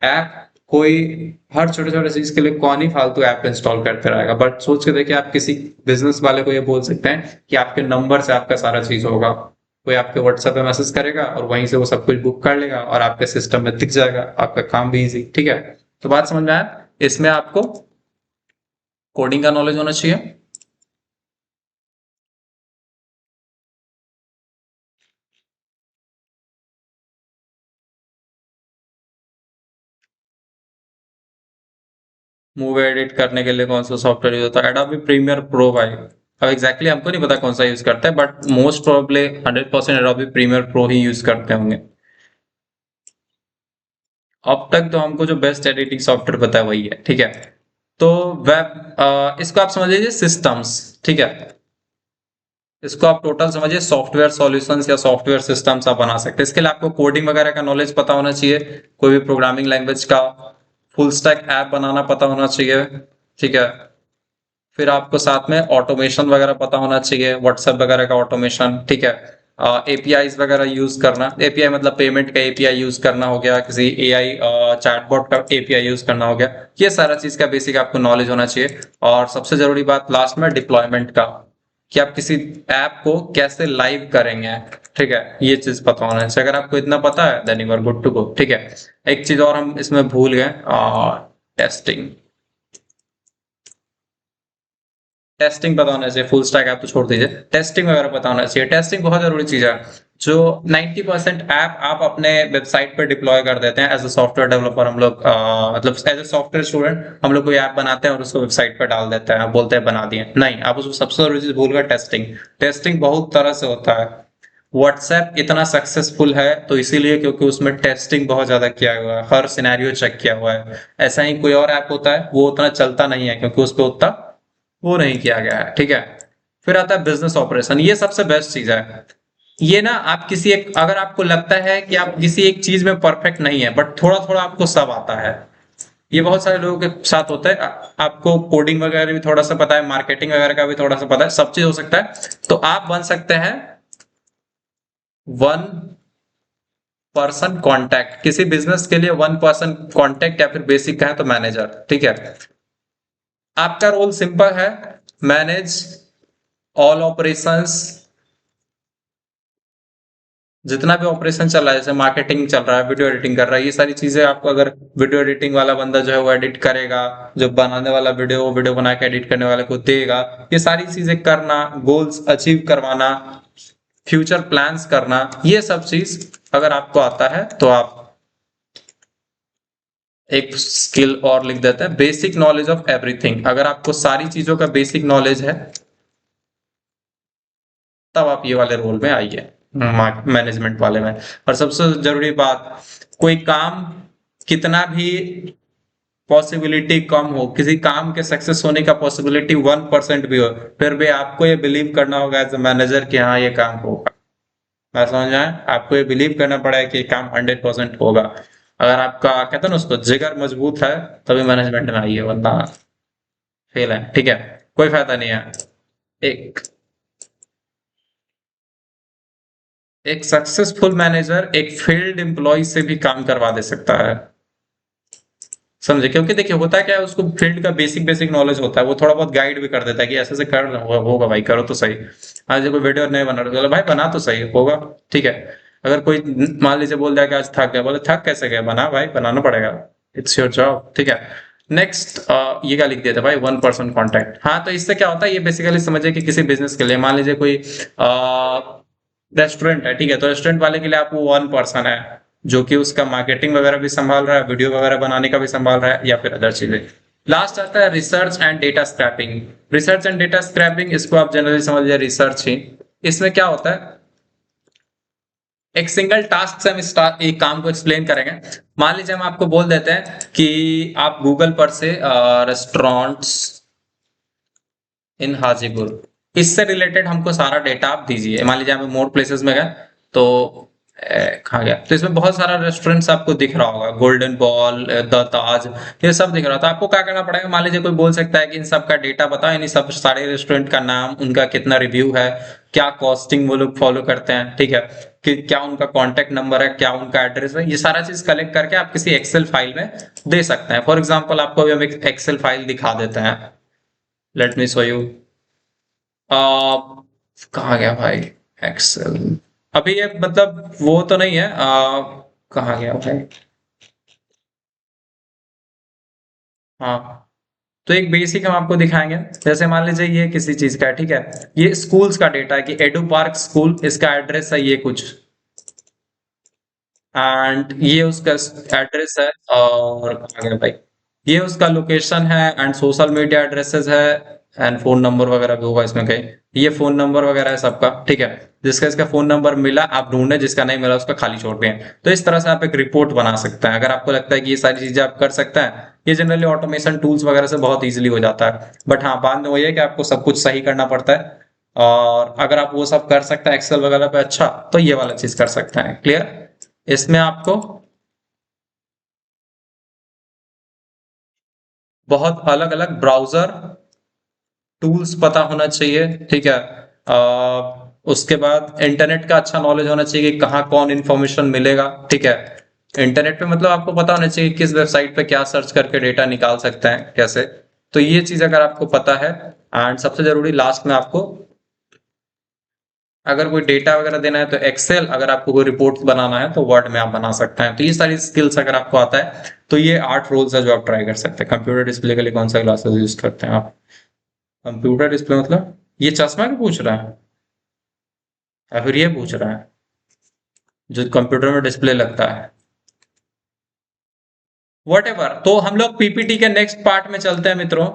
ऐप कोई हर छोटे छोटे चीज के लिए कौन ही फालतू ऐप इंस्टॉल करते रहेगा। बट सोच के देखिए, आप किसी बिजनेस वाले को ये बोल सकते हैं कि आपके नंबर से आपका सारा चीज होगा। कोई आपके व्हाट्सएप पे मैसेज करेगा और वहीं से वो सब कुछ बुक कर लेगा और आपके सिस्टम में दिख जाएगा, आपका काम भी इजी। ठीक है, तो बात समझ में आया। इसमें आपको कोडिंग का नॉलेज होना चाहिए, मूवी एडिट करने के लिए कौन सा सॉफ्टवेयर यूज होता है? एडोबी प्रीमियर प्रो भाई। अब एग्जैक्टली हमको नहीं पता कौन सा यूज करता है, but most probably 100% Adobe Premiere Pro ही यूज करते होंगे। अब तक तो हमको जो बेस्ट एडिटिंग सॉफ्टवेयर पता है वही है। ठीक है, तो वेब, इसको आप समझ लीजिए सिस्टम्स। ठीक है, इसको आप टोटल समझिए सॉफ्टवेयर सॉल्यूशंस या सॉफ्टवेयर सिस्टम्स आप बना सकते हैं। इसके लिए आपको कोडिंग वगैरह का नॉलेज पता होना चाहिए, कोई भी प्रोग्रामिंग लैंग्वेज का फुल स्टैक ऐप बनाना पता होना चाहिए। ठीक है, फिर आपको साथ में ऑटोमेशन वगैरह पता होना चाहिए, व्हाट्सएप वगैरह का ऑटोमेशन। ठीक है, एपीआईज वगैरह यूज करना, एपीआई मतलब पेमेंट का एपीआई यूज करना हो गया, किसी एआई चैटबॉट का एपीआई यूज करना हो गया। ये सारा चीज का बेसिक आपको नॉलेज होना चाहिए। और सबसे जरूरी बात लास्ट में डिप्लॉयमेंट का, कि आप किसी ऐप को कैसे लाइव करेंगे। ठीक है, ये चीज पता होना चाहिए। अगर आपको इतना पता है then you are good to go. ठीक है, एक चीज और हम इसमें भूल गए, टेस्टिंग। टेस्टिंग पता होना चाहिए, फुल स्टैक ऐप तो छोड़ दीजिए, टेस्टिंग वगैरह पता होना चाहिए। टेस्टिंग बहुत जरूरी चीज है। जो 90% ऐप आप अपने वेबसाइट पर डिप्लॉय कर देते हैं एज अ सॉफ्टवेयर डेवलपर, हम लोग मतलब एज अ सॉफ्टवेयर स्टूडेंट हम लोग कोई ऐप बनाते हैं और उसको वेबसाइट पर डाल देते हैं, बोलते हैं बना दिए। नहीं, आप उसको सबसे जरूरी चीज भूल गए, टेस्टिंग। टेस्टिंग बहुत तरह से होता है। व्हाट्सएप इतना सक्सेसफुल है तो इसीलिए क्योंकि उसमें टेस्टिंग बहुत ज्यादा किया हुआ है, हर सिनेरियो चेक किया हुआ है। ऐसा ही कोई और ऐप होता है वो उतना चलता नहीं है क्योंकि उस पर उतना वो नहीं किया गया है। ठीक है, फिर आता है बिजनेस ऑपरेशन, ये सबसे बेस्ट चीज है। ये ना आप किसी एक, अगर आपको लगता है कि आप किसी एक चीज में परफेक्ट नहीं है बट थोड़ा थोड़ा आपको सब आता है, ये बहुत सारे लोगों के साथ होता है। आपको कोडिंग वगैरह भी थोड़ा सा पता है, मार्केटिंग वगैरह का भी थोड़ा सा पता है, सब चीज हो सकता है, तो आप बन सकते हैं वन पर्सन कांटेक्ट। किसी बिजनेस के लिए वन पर्सन कांटेक्ट, या फिर बेसिक कहें तो मैनेजर। ठीक है, आपका रोल सिंपल है, मैनेज ऑल ऑपरेशंस, जितना भी ऑपरेशन चल रहा है, जैसे मार्केटिंग चल रहा है, वीडियो एडिटिंग कर रहा है, ये सारी चीजें आपको, अगर वीडियो एडिटिंग वाला बंदा जो है वो एडिट करेगा, जो बनाने वाला वीडियो बना के एडिट करने वाले को देगा, ये सारी चीजें करना, गोल्स अचीव करवाना, फ्यूचर प्लान्स करना, ये सब चीज अगर आपको आता है तो आप एक स्किल और लिख देते हैं, बेसिक नॉलेज ऑफ एवरीथिंग। अगर आपको सारी चीजों का बेसिक नॉलेज है तब आप ये वाले रोल में आइए, मैनेजमेंट वाले में। और सबसे जरूरी बात, कोई काम कितना भी पॉसिबिलिटी कम हो, किसी काम के सक्सेस होने का पॉसिबिलिटी 1% भी हो, फिर भी आपको ये बिलीव करना होगा एज ए मैनेजर कि हाँ ये काम होगा। मैं समझ आए, आपको ये बिलीव करना पड़ेगा कि काम 100% होगा। अगर आपका कहते हैं ना उसको जिगर मजबूत है तभी मैनेजमेंट में आइए, वरना फेल है। ठीक है, कोई फायदा नहीं है। एक एक सक्सेसफुल मैनेजर एक फेल्ड एम्प्लॉय से भी काम करवा दे सकता है, समझे? क्योंकि देखिए होता क्या है, उसको फील्ड का बेसिक बेसिक नॉलेज होता है, वो थोड़ा बहुत गाइड भी कर देता है कि ऐसे से कर होगा भाई, करो तो सही। आज कोई वीडियो नहीं बना रहा, भाई बना तो सही होगा। ठीक है, अगर कोई मान लीजिए बोल दिया कि आज थक गया, बोले थक कैसे गया, बना भाई, बनाना पड़ेगा, इट्स योर जॉब। ठीक है, नेक्स्ट ये क्या लिख दिया था भाई, 1% कॉन्टैक्ट। हाँ, तो इससे क्या होता है, ये बेसिकली समझिए कि किसी बिजनेस के लिए, मान लीजिए कोई रेस्टोरेंट है। ठीक है, तो रेस्टोरेंट वाले के लिए आप वो 1% है जो कि उसका मार्केटिंग वगैरह भी संभाल रहा है, वीडियो वगैरह बनाने का भी संभाल रहा है, या फिर अदर चीजें। लास्ट आता है research and data scraping. Research and data scraping, इसको आप जनरली समझ लीजिए रिसर्च ही। इसमें क्या होता है, एक सिंगल टास्क से हम इस एक काम को एक्सप्लेन करेंगे। मान लीजिए हम आपको बोल देते हैं कि आप गूगल पर से रेस्टोरेंट्स इन हाजीपुर, इससे रिलेटेड हमको सारा डेटा आप दीजिए। मान लीजिए हम मोर प्लेसेस में गए तो कहाँ गया, तो इसमें बहुत सारा रेस्टोरेंट्स आपको दिख रहा होगा, गोल्डन बॉल, द ताज, ये सब दिख रहा था। आपको क्या करना पड़ेगा, मान लीजिए कोई बोल सकता है कि इन सब का डेटा बताओ, इन सब सारे रेस्टोरेंट का नाम, उनका कितना रिव्यू है, क्या कॉस्टिंग वो लोग फॉलो करते हैं, ठीक है, कि क्या उनका कॉन्टेक्ट नंबर है, क्या उनका एड्रेस है, ये सारा चीज कलेक्ट करके आप किसी एक्सेल फाइल में दे सकते हैं। फॉर एग्जाम्पल आपको अभी हम एक एक्सेल फाइल दिखा देते हैं, लेट मी शो यू। कहाँ गया भाई एक्सेल, अभी ये मतलब वो तो नहीं है, कहाँ गया भाई, हाँ, तो एक बेसिक हम आपको दिखाएंगे। जैसे मान लीजिए ये किसी चीज का है, ठीक है, ये स्कूल्स का डेटा है कि एडू पार्क स्कूल, इसका एड्रेस है ये कुछ, एंड ये उसका एड्रेस है, और कहाँ गया भाई, ये उसका लोकेशन है, एंड सोशल मीडिया एड्रेसेस है, एंड फोन नंबर वगैरह भी होगा इसमें कहीं, ये फोन नंबर वगैरह है सबका, ठीक है, जिसका इसका फोन नंबर मिला आप ढूंढे, जिसका नहीं मिला उसका खाली छोड़ दें। तो इस तरह से आप एक रिपोर्ट बना सकते हैं, अगर आपको लगता है कि ये सारी चीजें आप कर सकते हैं। ये जनरली ऑटोमेशन टूल्स वगैरह से बहुत इजीली हो जाता है, बट हाँ बाद में वही है कि आपको सब कुछ सही करना पड़ता है, और अगर आप वो सब कर सकते हैं एक्सेल वगैरह पे अच्छा, तो ये वाला चीज कर सकते हैं। क्लियर, इसमें आपको बहुत अलग अलग ब्राउजर टूल्स पता होना चाहिए, ठीक है, उसके बाद इंटरनेट का अच्छा नॉलेज होना चाहिए कि कहाँ कौन इन्फॉर्मेशन मिलेगा, ठीक है, इंटरनेट पे मतलब आपको पता होना चाहिए किस वेबसाइट पे क्या सर्च करके डेटा निकाल सकते हैं कैसे। तो ये चीज अगर आपको पता है, एंड सबसे जरूरी लास्ट में आपको अगर कोई डेटा वगैरह देना है तो एक्सेल, अगर आपको कोई रिपोर्ट बनाना है तो वर्ड में आप बना सकते हैं। तो ये सारी स्किल्स अगर आपको आता है तो ये 8 रोल्स है जो आप ट्राई कर सकते हैं। कंप्यूटर डिस्प्ले के लिए कौन सा ग्लासेस यूज करते हैं आप? कंप्यूटर डिस्प्ले मतलब ये चश्मा क्यों पूछ रहा है, या फिर ये पूछ रहा है जो कंप्यूटर में डिस्प्ले लगता है? वट एवर, तो हम लोग पीपीटी के नेक्स्ट पार्ट में चलते हैं मित्रों।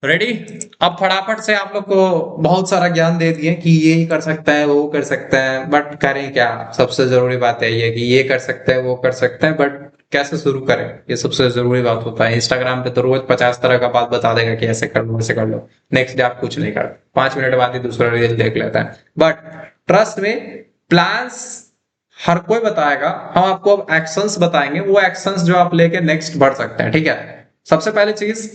रेडी, अब फटाफट से आप लोग को बहुत सारा ज्ञान दे दिए कि ये ही कर सकते हैं वो कर सकते हैं, बट करें क्या? सबसे जरूरी बात है ये कि ये कर सकते हैं वो कर सकते हैं, बट कैसे शुरू करें, ये सबसे जरूरी बात होता है। इंस्टाग्राम पे तो रोज 50 तरह का बात बता देगा कि ऐसे कर लो ऐसे कर लो, नेक्स्ट डे आप कुछ नहीं कर, 5 मिनट बाद ही दूसरा रील देख लेता है। बट ट्रस्ट में, प्लान्स हर कोई बताएगा, हम आपको अब एक्शंस बताएंगे, वो एक्शंस जो आप लेके नेक्स्ट बढ़ सकते हैं, ठीक है। सबसे पहली चीज,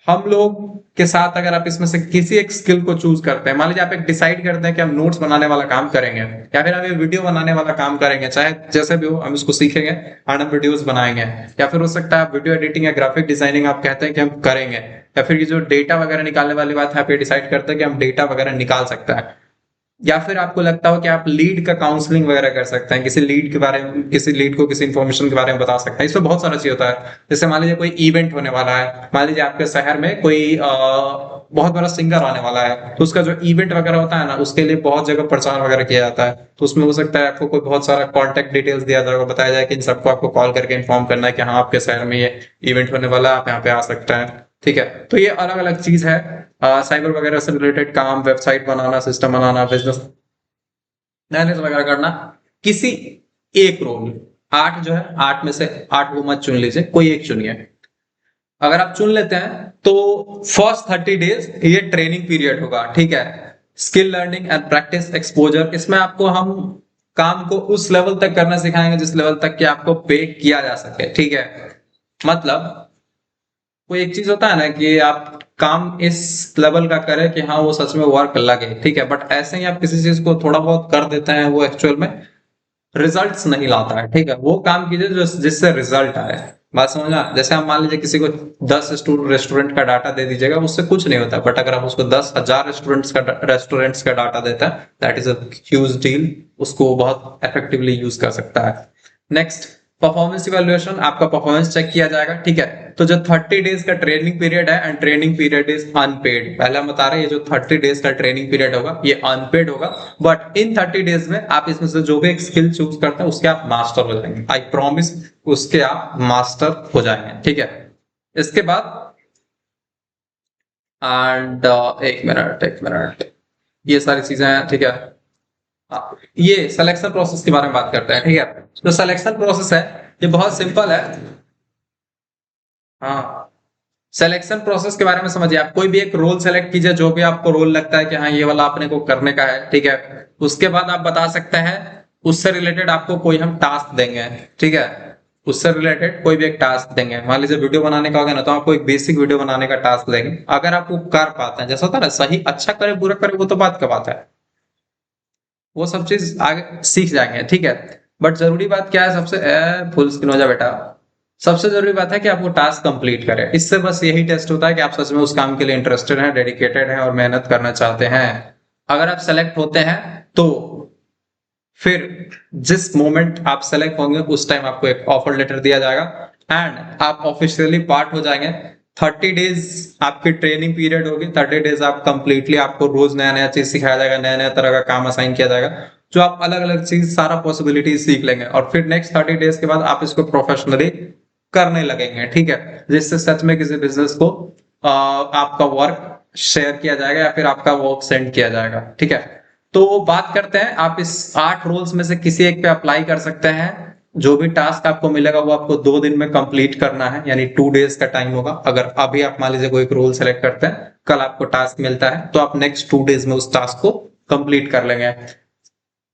हम लोग के साथ अगर आप इसमें से किसी एक स्किल को चूज करते हैं, मान लीजिए आप एक डिसाइड करते हैं कि हम नोट्स बनाने वाला काम करेंगे, या फिर हम ये वीडियो बनाने वाला काम करेंगे, चाहे जैसे भी हो हम इसको सीखेंगे और हम वीडियोस बनाएंगे, या फिर हो सकता है आप वीडियो एडिटिंग या ग्राफिक डिजाइनिंग आप कहते हैं कि हम करेंगे, या फिर ये जो डेटा वगैरह निकालने वाली बात है आप ये डिसाइड करते हैं कि हम डेटा वगैरह निकाल सकते हैं, या फिर आपको लगता हो कि आप लीड का काउंसलिंग वगैरह कर सकते हैं, किसी लीड के बारे में, किसी लीड को किसी इंफॉर्मेशन के बारे में बता सकते हैं। इसमें बहुत सारा चीज होता है। जैसे मान लीजिए कोई इवेंट होने वाला है, मान लीजिए आपके शहर में कोई बहुत बड़ा सिंगर आने वाला है, तो उसका जो इवेंट वगैरह होता है ना, उसके लिए बहुत जगह प्रचार वगैरह किया जाता है। तो उसमें हो सकता है आपको कोई बहुत सारा कॉन्टेक्ट डिटेल्स दिया जाएगा, बताया जाए कि इन सबको आपको कॉल करके इन्फॉर्म करना है कि हाँ आपके शहर में ये इवेंट होने वाला है, आप यहाँ पे आ सकते हैं, ठीक है। तो ये अलग अलग चीज है, साइबर वगैरह से रिलेटेड काम, वेबसाइट बनाना, सिस्टम बनाना, बिजनेस मैनेज वगैरह करना, किसी एक रोल, 8 जो है 8 में से 8 वो मत चुन लीजिए, कोई एक चुनिए। अगर आप चुन लेते हैं तो फर्स्ट 30 डेज ये ट्रेनिंग पीरियड होगा, ठीक है, skill learning and practice exposure. इसमें आपको हम काम को उस लेवल तक करना सिखाएंगे जिस लेवल तक कि आपको पे किया जा सके, ठीक है। मतलब कोई एक चीज होता है ना कि आप काम इस लेवल का करें कि हाँ वो सच में वर्क लगे, ठीक है, बट ऐसे ही आप किसी चीज को थोड़ा बहुत कर देते हैं, वो एक्चुअल में रिजल्ट्स नहीं लाता है, ठीक है। वो काम कीजिए जो जिससे रिजल्ट आए। बात समझना, जैसे आप मान लीजिए किसी को 10 रेस्टोरेंट का डाटा दे दीजिएगा, उससे कुछ नहीं होता, बट अगर आप उसको 10,000 रेस्टोरेंट्स का डाटा देता है, that is a huge deal, उसको बहुत इफेक्टिवली यूज कर सकता है। नेक्स्ट, परफॉर्मेंस इवैल्यूएशन, आपका परफॉर्मेंस चेक किया जाएगा, ठीक है। तो जो 30 डेज का ट्रेनिंग पीरियड है, and training period is unpaid, पहले हम बता रहे हैं ये जो 30 डेज का ट्रेनिंग पीरियड होगा ये अनपेड होगा, बट इन 30 डेज में आप इसमें से जो भी एक स्किल चूज करते हैं उसके आप मास्टर हो जाएंगे, आई प्रॉमिस, उसके आप मास्टर हो जाएंगे, ठीक है। इसके बाद एंड एक मिनट, ये सारी चीजें हैं, ठीक है। ये सिलेक्शन प्रोसेस के बारे में बात करते हैं, ठीक है। तो सिलेक्शन प्रोसेस है, ये बहुत सिंपल है। हाँ, सिलेक्शन प्रोसेस के बारे में समझिए। आप कोई भी एक रोल सेलेक्ट कीजिए, जो भी आपको रोल लगता है कि हाँ ये वाला अपने को करने का है, ठीक है। उसके बाद आप बता सकते हैं, उससे रिलेटेड आपको कोई हम टास्क देंगे, ठीक है। उससे रिलेटेड कोई भी एक टास्क देंगे, मान लीजिए वीडियो बनाने का होगा ना, तो आपको एक बेसिक वीडियो बनाने का टास्क देंगे। अगर आप वो कर पाते हैं, जैसा होता है ना, सही अच्छा करे बुरा करे वो तो बात का बात है, वो सब चीज आगे सीख जाएंगे, ठीक है। बट जरूरी बात क्या है, सबसे फुल स्क्रीन हो जा बेटा। सबसे जरूरी बात है कि आप वो टास्क कंप्लीट करें। इससे बस यही टेस्ट होता है कि आप सच में उस काम के लिए इंटरेस्टेड हैं, डेडिकेटेड हैं और मेहनत करना चाहते हैं। अगर आप सेलेक्ट होते हैं तो फिर जिस मोमेंट आप सेलेक्ट होंगे उस टाइम आपको एक ऑफर लेटर दिया जाएगा एंड आप ऑफिशियली पार्ट हो जाएंगे। 30 डेज आपकी ट्रेनिंग पीरियड होगी। 30 डेज आप कंप्लीटली, आपको रोज नया नया चीज सिखाया जाएगा, नया नया तरह का काम असाइन किया जाएगा, जो आप अलग अलग चीज सारा पॉसिबिलिटी सीख लेंगे और फिर नेक्स्ट 30 डेज के बाद आप इसको प्रोफेशनली करने लगेंगे, ठीक है। जिससे सच में किसी बिजनेस को आपका वर्क शेयर किया जाएगा या फिर आपका वर्क सेंड किया जाएगा, ठीक है। तो बात करते हैं, आप इस 8 रोल्स में से किसी एक पे अप्लाई कर सकते हैं। जो भी टास्क आपको मिलेगा वो आपको 2 दिन में कंप्लीट करना है, यानी 2 डेज का टाइम होगा। अगर अभी आप मान लीजिए कोई एक रोल सेलेक्ट करते हैं, कल आपको टास्क मिलता है, तो आप नेक्स्ट 2 डेज में उस टास्क को कंप्लीट कर लेंगे।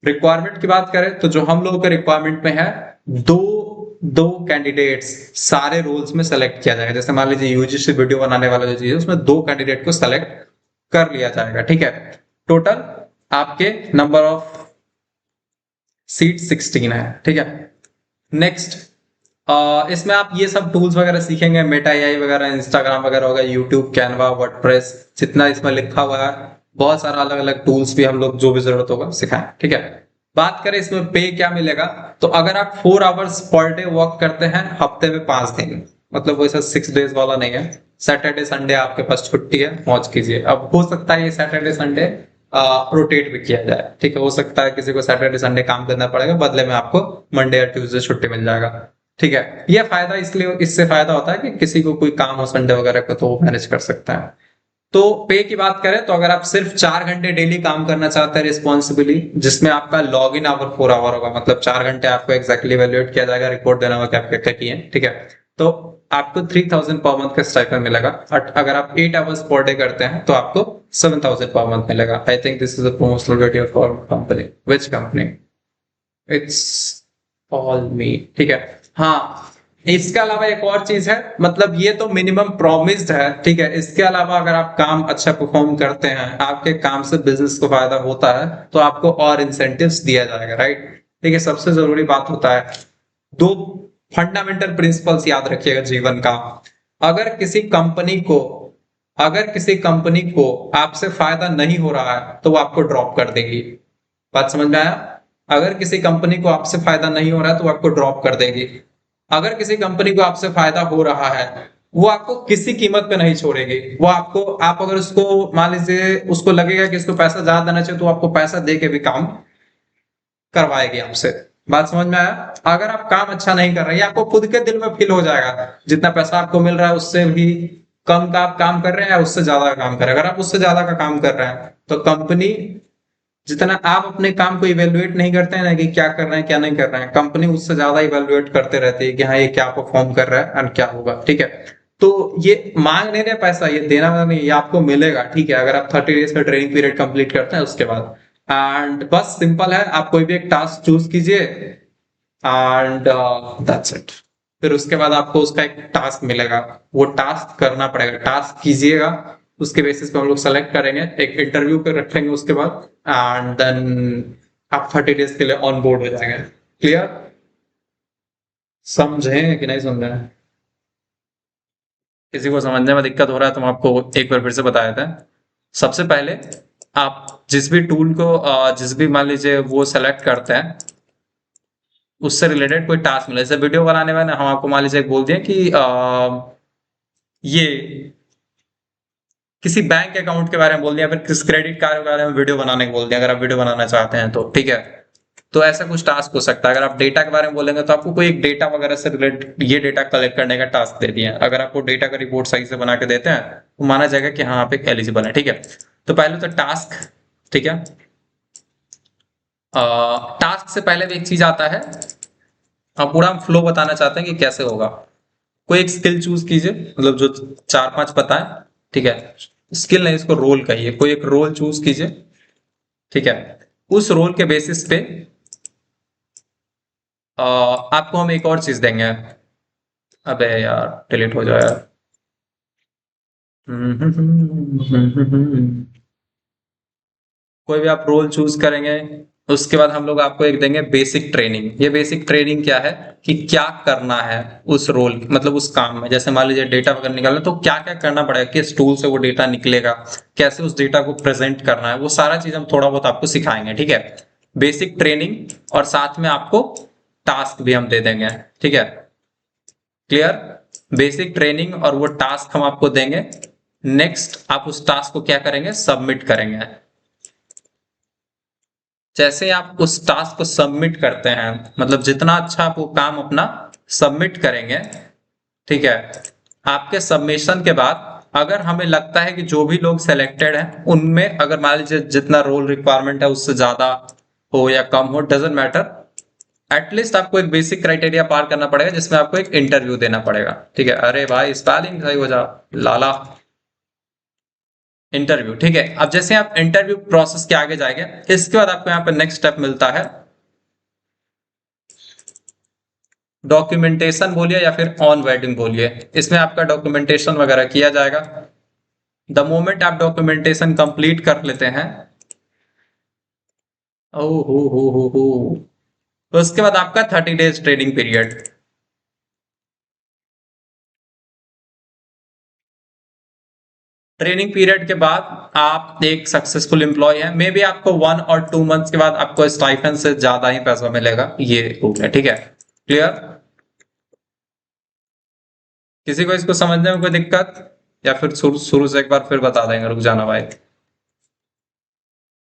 रिक्वायरमेंट की बात करें तो जो हम लोगों के रिक्वायरमेंट में है, दो दो कैंडिडेट्स सारे रोल्स में सेलेक्ट किया जाएगा। जैसे मान लीजिए यूजीसी वीडियो बनाने वाला जो चीज है, उसमें 2 कैंडिडेट को सेलेक्ट कर लिया जाएगा, ठीक है। टोटल आपके नंबर ऑफ सीट 16 है, ठीक है। नेक्स्ट, इसमें आप ये सब टूल्स वगैरह सीखेंगे, मेटा एआई वगैरह, इंस्टाग्राम वगैरह होगा, यूट्यूब, कैनवा, वर्डप्रेस, जितना इसमें लिखा हुआ है, बहुत सारा अलग अलग टूल्स भी हम लोग जो भी जरूरत होगा सिखाएं, ठीक है। बात करें इसमें पे क्या मिलेगा, तो अगर आप 4 आवर्स पर डे वर्क करते हैं हफ्ते में 5 दिन, मतलब वैसा 6 डेज वाला नहीं है। सैटरडे संडे आपके पास छुट्टी है, मौज कीजिए। अब हो सकता है ये सैटरडे संडे रोटेट भी किया जाए, ठीक है। हो सकता है किसी को सैटरडे संडे काम करना पड़ेगा, बदले में आपको मंडे या ट्यूसडे छुट्टी मिल जाएगा, ठीक है। ये फायदा इसलिए, इससे फायदा होता है कि किसी को कोई काम हो संडे वगैरह का तो वो मैनेज कर सकता है। तो पे की बात करें तो अगर आप सिर्फ 4 घंटे डेली काम करना चाहते हैं रिस्पॉन्सिबली, जिसमें आपका लॉग इन आवर 4 आवर होगा, मतलब 4 घंटे आपको एक्जैक्टली वैल्यूएट किया जाएगा, रिपोर्ट देना होगा कि आप क्या क्या किए, ठीक है। तो आपको 3000 पर मंथ का स्टाइपेंड मिलेगा। अगर आप 8 आवर्स पर डे करते हैं तो आपको 7000 पर मंथ मिलेगा। I think this is a promotional video for company. Which company? It's all me, ठीक है। हाँ, इसके अलावा एक और चीज है, मतलब ये तो मिनिमम प्रॉमिस्ड है, ठीक है। इसके अलावा अगर आप काम अच्छा परफॉर्म करते हैं, आपके काम से बिजनेस को फायदा होता है, तो आपको और इंसेंटिव्स दिया जाएगा, राइट। ठीक है, सबसे जरूरी बात होता है, 2 फंडामेंटल प्रिंसिपल्स याद रखिएगा जीवन का। अगर किसी कंपनी को अगर किसी कंपनी को आपसे फायदा नहीं हो रहा है तो वो आपको ड्रॉप कर देगी। बात समझ में आया? अगर किसी कंपनी को आपसे फायदा नहीं हो रहा है तो वो आपको ड्रॉप कर देगी। अगर किसी कंपनी को आपसे फायदा हो रहा है, वो आपको किसी कीमत पे नहीं छोड़ेगी। वो आपको, आप अगर उसको मान लीजिए उसको लगेगा कि इसको पैसा ज्यादा देना चाहिए, तो आपको पैसा दे के भी काम करवाएगी आपसे। बात समझ में आया? अगर आप काम अच्छा नहीं कर रहे हैं, आपको खुद के दिल में फील हो जाएगा, जितना पैसा आपको मिल रहा है उससे भी कम का आप काम कर रहे हैं या उससे ज्यादा का काम कर रहे हैं। अगर आप उससे ज्यादा का काम कर रहे हैं तो कंपनी, जितना आप अपने काम को इवेल्युएट नहीं करते हैं ना कि क्या कर रहे हैं क्या नहीं कर रहे हैं, कंपनी उससे ज्यादा इवेल्युएट करते रहती है कि हाँ ये क्या परफॉर्म कर रहा है एंड क्या होगा, ठीक है। तो ये मांग नहीं रहे पैसा, ये देना नहीं, ये आपको मिलेगा, ठीक है, अगर आप 30 डेज का ट्रेनिंग पीरियड कंप्लीट करते हैं उसके बाद। एंड बस सिंपल है, आप कोई भी एक टास्क चूज कीजिए एंड दैट्स इट। फिर उसके बाद आपको उसका एक टास्क मिलेगा, वो टास्क करना पड़ेगा, टास्क कीजिएगा। उसके बेसिस पे हम लोग सेलेक्ट करेंगे, एक इंटरव्यू पे रखेंगे उसके बाद, एंड देन आप 30 डेज के लिए ऑन बोर्ड हो जाएंगे। क्लियर? समझे कि नहीं समझे? किसी को समझने में दिक्कत हो रहा है तो मैं आपको एक बार फिर से बता देता है। सबसे पहले आप जिस भी टूल को जिस भी मान लीजिए वो सेलेक्ट करते हैं, उससे रिलेटेड कोई टास्क मिले। जैसे वीडियो बनाने में हम आपको मान लीजिए बोल दिए कि ये किसी बैंक अकाउंट के बारे में बोल दिया, फिर किस क्रेडिट कार्ड के बारे में वीडियो बनाने को बोल दिया, अगर आप वीडियो बनाना चाहते हैं तो, ठीक है। तो ऐसा कुछ टास्क हो सकता है। अगर आप डेटा के बारे में बोलेंगे तो आपको कोई एक डेटा वगैरह से रिलेटेड ये डेटा कलेक्ट करने का टास्क दे दिया। अगर आपको डेटा का रिपोर्ट सही से बना के देते हैं तो माना जाएगा कि हाँ आप एक एलिजिबल है, ठीक है। तो पहले तो टास्क, ठीक है। टास्क से पहले भी एक चीज आता है, अब पूरा हम फ्लो बताना चाहते हैं कि कैसे होगा। कोई एक स्किल चूज कीजिए, मतलब जो 4-5 पता है, ठीक है। स्किल नहीं, इसको रोल कहिए, कोई एक रोल चूज कीजिए, ठीक है। उस रोल के बेसिस पे आपको हम एक और चीज देंगे। अबे यार, डिलीट हो जाए। कोई भी आप रोल चूज करेंगे, उसके बाद हम लोग आपको एक देंगे बेसिक ट्रेनिंग। ये बेसिक ट्रेनिंग क्या है कि क्या करना है उस रोल, मतलब उस काम में। जैसे मान लीजिए डेटा वगैरह निकालना, तो क्या क्या करना पड़ेगा, किस टूल से वो डेटा निकलेगा, कैसे उस डेटा को प्रेजेंट करना है, वो सारा चीज हम थोड़ा बहुत आपको सिखाएंगे, ठीक है। बेसिक ट्रेनिंग, और साथ में आपको टास्क भी हम दे देंगे, ठीक है। क्लियर? बेसिक ट्रेनिंग और वो टास्क हम आपको देंगे। नेक्स्ट आप उस टास्क को क्या करेंगे, सबमिट करेंगे। जैसे आप उस टास्क को सबमिट करते हैं, मतलब जितना अच्छा आप वो काम अपना सबमिट करेंगे, ठीक है। आपके सबमिशन के बाद अगर हमें लगता है कि जो भी लोग सेलेक्टेड हैं उनमें, अगर मान लीजिए जितना रोल रिक्वायरमेंट है उससे ज्यादा हो या कम हो, डजेंट मैटर, एटलीस्ट आपको एक बेसिक क्राइटेरिया पार करना पड़ेगा, जिसमें आपको एक इंटरव्यू देना पड़ेगा, ठीक है। अरे भाई, स्पेलिंग सही हो जा लाला। इंटरव्यू, ठीक है। अब जैसे आप इंटरव्यू प्रोसेस के आगे जाएंगे, इसके बाद आपको यहाँ पे नेक्स्ट स्टेप मिलता है डॉक्यूमेंटेशन बोलिए या फिर ऑन वेडिंग बोलिए। इसमें आपका डॉक्यूमेंटेशन वगैरह किया जाएगा। द मोमेंट आप डॉक्यूमेंटेशन कंप्लीट कर लेते हैं, ओ हो, तो उसके बाद आपका 30 days training period. Training period के बाद आप एक सक्सेसफुल एम्प्लॉय हैं। मे बी आपको 1 और 2 मंथ्स के बाद आपको स्टाइपेंड से ज्यादा ही पैसा मिलेगा, ये रूल है, ठीक है। क्लियर? किसी को इसको समझने में कोई दिक्कत, या फिर शुरू शुरू से एक बार फिर बता देंगे, रुक जाना भाई।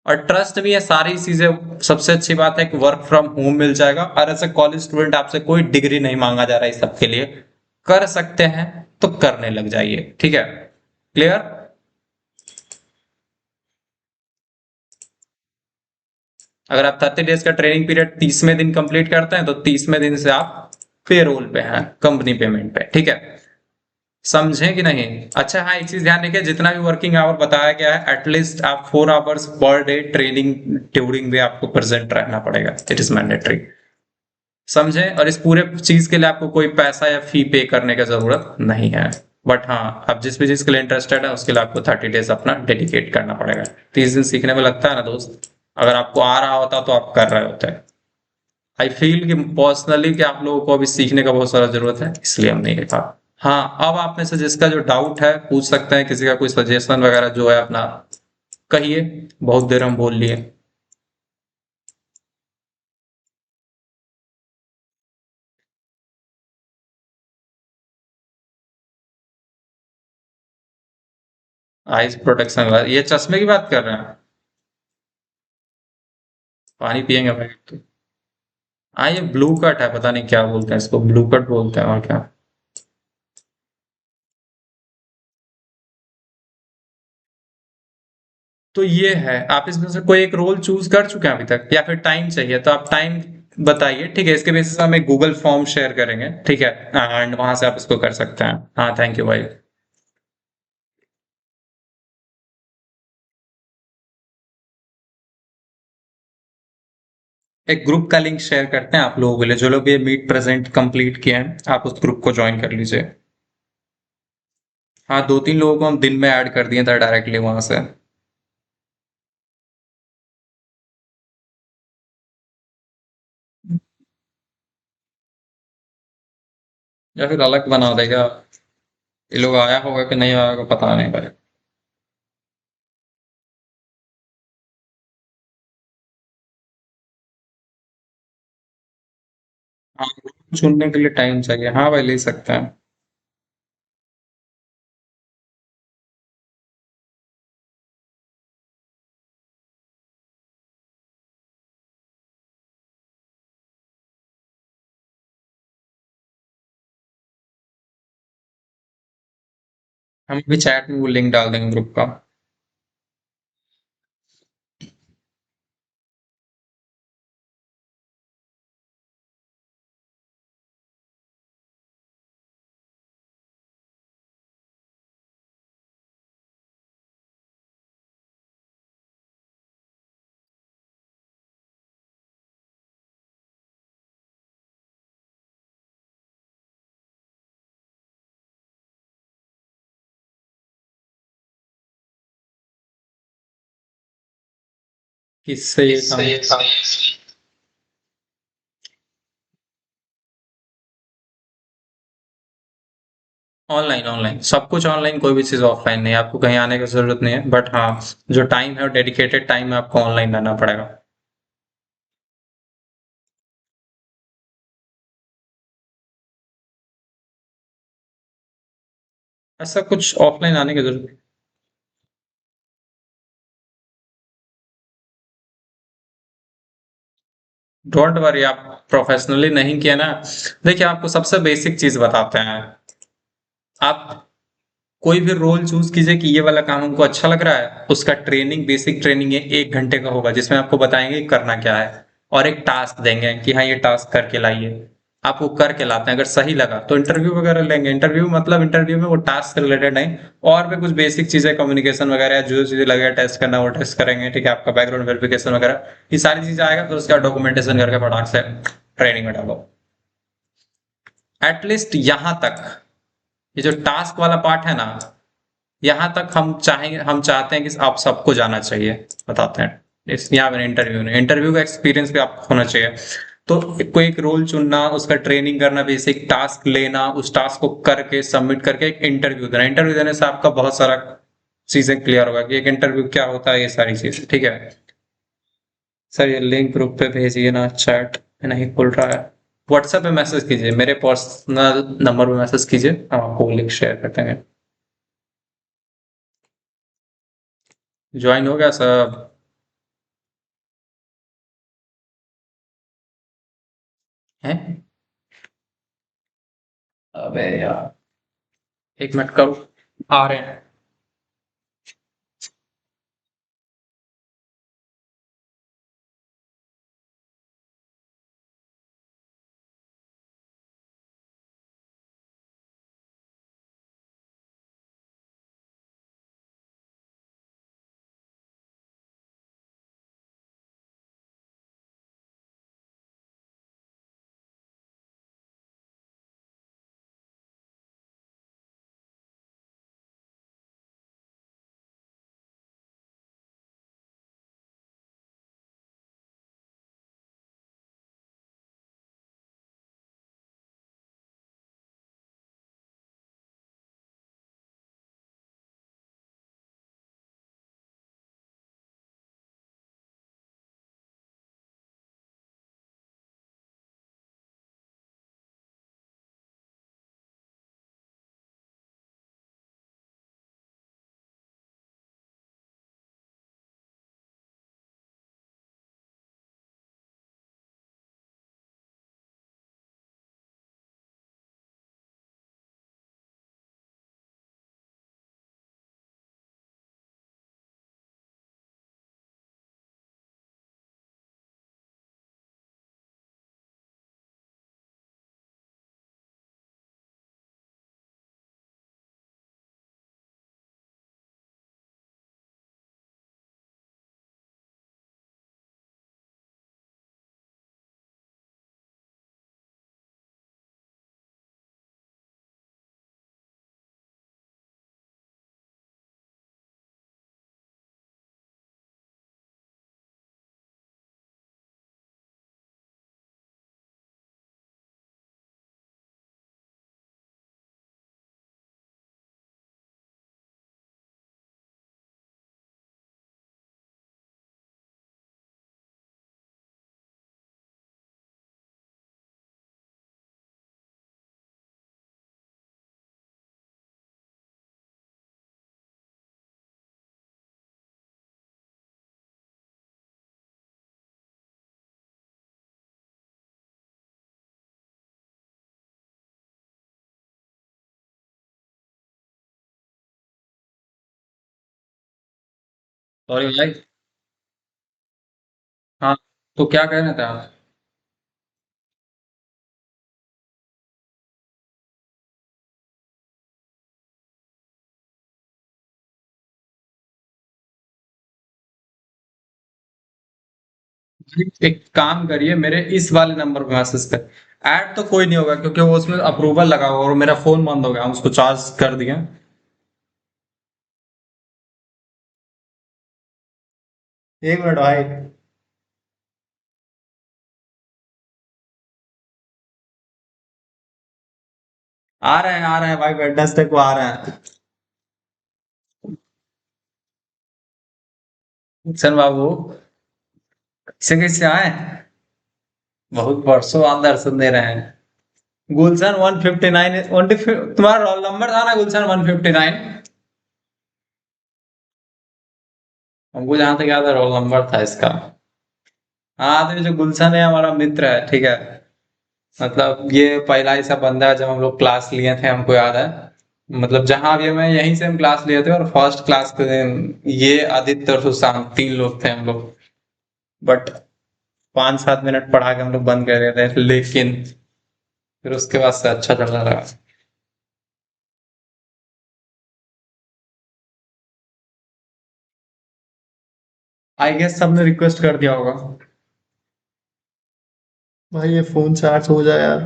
और ट्रस्ट भी है सारी चीजें। सबसे अच्छी बात है कि वर्क फ्रॉम होम मिल जाएगा, और ऐसे कॉलेज स्टूडेंट आपसे कोई डिग्री नहीं मांगा जा रहा है इस सब के लिए। कर सकते हैं तो करने लग जाइए, ठीक है। क्लियर? अगर आप 30 डेज का ट्रेनिंग पीरियड 30वें दिन कंप्लीट करते हैं, तो 30वें दिन से आप पे रोल पे हैं, कंपनी पेमेंट पे, ठीक है। समझे कि नहीं? अच्छा हाँ, एक चीज ध्यान रखिए, जितना भी वर्किंग आवर बताया गया है, एटलीस्ट आप 4 hours per day training during में आपको प्रेजेंट रहना पड़ेगा, इट इज मैंडेटरी। समझे? और इस पूरे चीज के लिए आपको कोई पैसा या फी पे करने की जरूरत नहीं है। बट हाँ, आप जिस भी चीज के लिए इंटरेस्टेड है उसके लिए आपको 30 डेज अपना डेडिकेट करना पड़ेगा। 30 दिन सीखने में लगता है ना दोस्त, अगर आपको आ रहा होता तो आप कर रहे होते। आई फील कि पर्सनली कि आप लोगों को अभी सीखने का बहुत सारा जरूरत है, इसलिए हमने ये कहा। हाँ, अब आप में से जिसका जो डाउट है पूछ सकते हैं, किसी का कोई सजेशन वगैरह जो है अपना कहिए। बहुत देर हम बोल लिए। आइस प्रोटेक्शन, ये चश्मे की बात कर रहे हैं? पानी पियेंगे भाई तो। हाँ, ये ब्लू कट है, पता नहीं क्या बोलते हैं इसको, ब्लू कट बोलते हैं और क्या। तो ये है, आप इसमें से कोई एक रोल चूज कर चुके हैं अभी तक, या फिर टाइम चाहिए तो आप टाइम बताइए, ठीक है। इसके बेसिस पे हम एक गूगल फॉर्म शेयर करेंगे, ठीक है, एंड वहां से आप इसको कर सकते हैं। हाँ, थैंक यू भाई। एक ग्रुप का लिंक शेयर करते हैं आप लोगों के लिए, जो लोग ये मीट प्रेजेंट कंप्लीट किए हैं, आप उस ग्रुप को ज्वाइन कर लीजिए। हाँ, 2-3 लोगों को हम दिन में ऐड कर दिए था डायरेक्टली वहां से। या फिर अलग बना देगा। ये लोग आया होगा कि नहीं आया होगा, पता नहीं भाई। हाँ, ग्रुप चुनने के लिए टाइम चाहिए, हाँ भाई, ले सकते हैं। हम भी चैट में वो लिंक डाल देंगे ग्रुप का। किससे ये काम? ऑनलाइन, ऑनलाइन सब कुछ ऑनलाइन, कोई भी चीज़ ऑफलाइन नहीं है, आपको कहीं आने की ज़रूरत नहीं है, बट हाँ, जो टाइम है, वो डेडिकेटेड टाइम है, आपको ऑनलाइन रहना पड़ेगा। ऐसा कुछ ऑफलाइन आने की ज़रूरत। डोंट वरी, आप प्रोफेशनली नहीं किया ना। देखिए, आपको सबसे बेसिक चीज़ बताते हैं। आप कोई भी रोल चूज कीजिए कि ये वाला काम हमको अच्छा लग रहा है, उसका ट्रेनिंग, बेसिक ट्रेनिंग है, 1 घंटे का होगा, जिसमें आपको बताएंगे कि करना क्या है, और एक टास्क देंगे कि हाँ, ये टास्क करके लाइए। आप वो करके लाते हैं, अगर सही लगा तो इंटरव्यू वगैरह लेंगे। इंटरव्यू मतलब इंटरव्यू में वो टास्क से रिलेटेड नहीं, और भी कुछ बेसिक चीजें, कम्युनिकेशन वगैरह, या जो चीजें लगे टेस्ट करना, वो टेस्ट करेंगे। ठीक है, आपका बैकग्राउंड वेरिफिकेशन वगैरह, ये सारी चीजें आएगा, फिर उसका डॉक्यूमेंटेशन करके फटाक से ट्रेनिंग में डालो। एटलीस्ट यहाँ तक, ये जो टास्क वाला पार्ट है ना, यहाँ तक हम चाहते हैं कि आप सबको जाना चाहिए। बताते हैं इस यहाँ में इंटरव्यू में, इंटरव्यू का एक्सपीरियंस भी आपको होना चाहिए। तो कोई एक रोल चुनना, उसका ट्रेनिंग करना, बेसिक टास्क लेना, उस टास्क को करके सबमिट करके एक इंटरव्यू देना। इंटरव्यू देने से आपका बहुत सारा चीजें क्लियर होगा कि एक इंटरव्यू क्या होता है, ये सारी चीजें। ठीक है सर, ये लिंक ग्रुप पे भेजिए ना, चैट में नहीं खुल रहा है। व्हाट्सएप पे मैसेज कीजिए, मेरे पर्सनल नंबर पे मैसेज कीजिए, हम आपको लिंक शेयर कर देंगे। ज्वाइन हो गया सब? है? अबे यार, 1 मिनट करो, आ रहे हैं। सॉरी भाई। हाँ, तो क्या कह रहे थे आप? एक काम करिए, मेरे इस वाले नंबर पे मैसेज कर। ऐड तो कोई नहीं होगा, क्योंकि वो उसमें अप्रूवल लगा हुआ, और मेरा फोन बंद हो गया, हम उसको चार्ज कर दिए। 1 मिनट भाई। आ रहे हैं भाई, वेडनेसडे को आ रहे हैं। गुलशन बाबू, कैसे कैसे आए? बहुत वर्षों बाद दर्शन दे रहे हैं। गुलशन 159, तुम्हारा रोल नंबर था ना गुलशन 159? हमको जहां तक याद है रोल नंबर था इसका। हाँ, तो ये जो गुलशन है हमारा मित्र है, ठीक है। मतलब ये पहला ऐसा बंदा है, जब हम लोग क्लास लिए थे हमको याद है। मतलब जहां भी मैं यहीं से हम क्लास लिए थे, और फर्स्ट क्लास के दिन ये आदित्य और सुशांत तीन लोग थे हम लोग। बट 5-7 मिनट पढ़ा के हम लोग बंद कर देते थे, लेकिन फिर उसके बाद से अच्छा चलने लगा। आई गेस सबने रिक्वेस्ट कर दिया होगा। भाई ये फोन चार्ज हो जाए यार।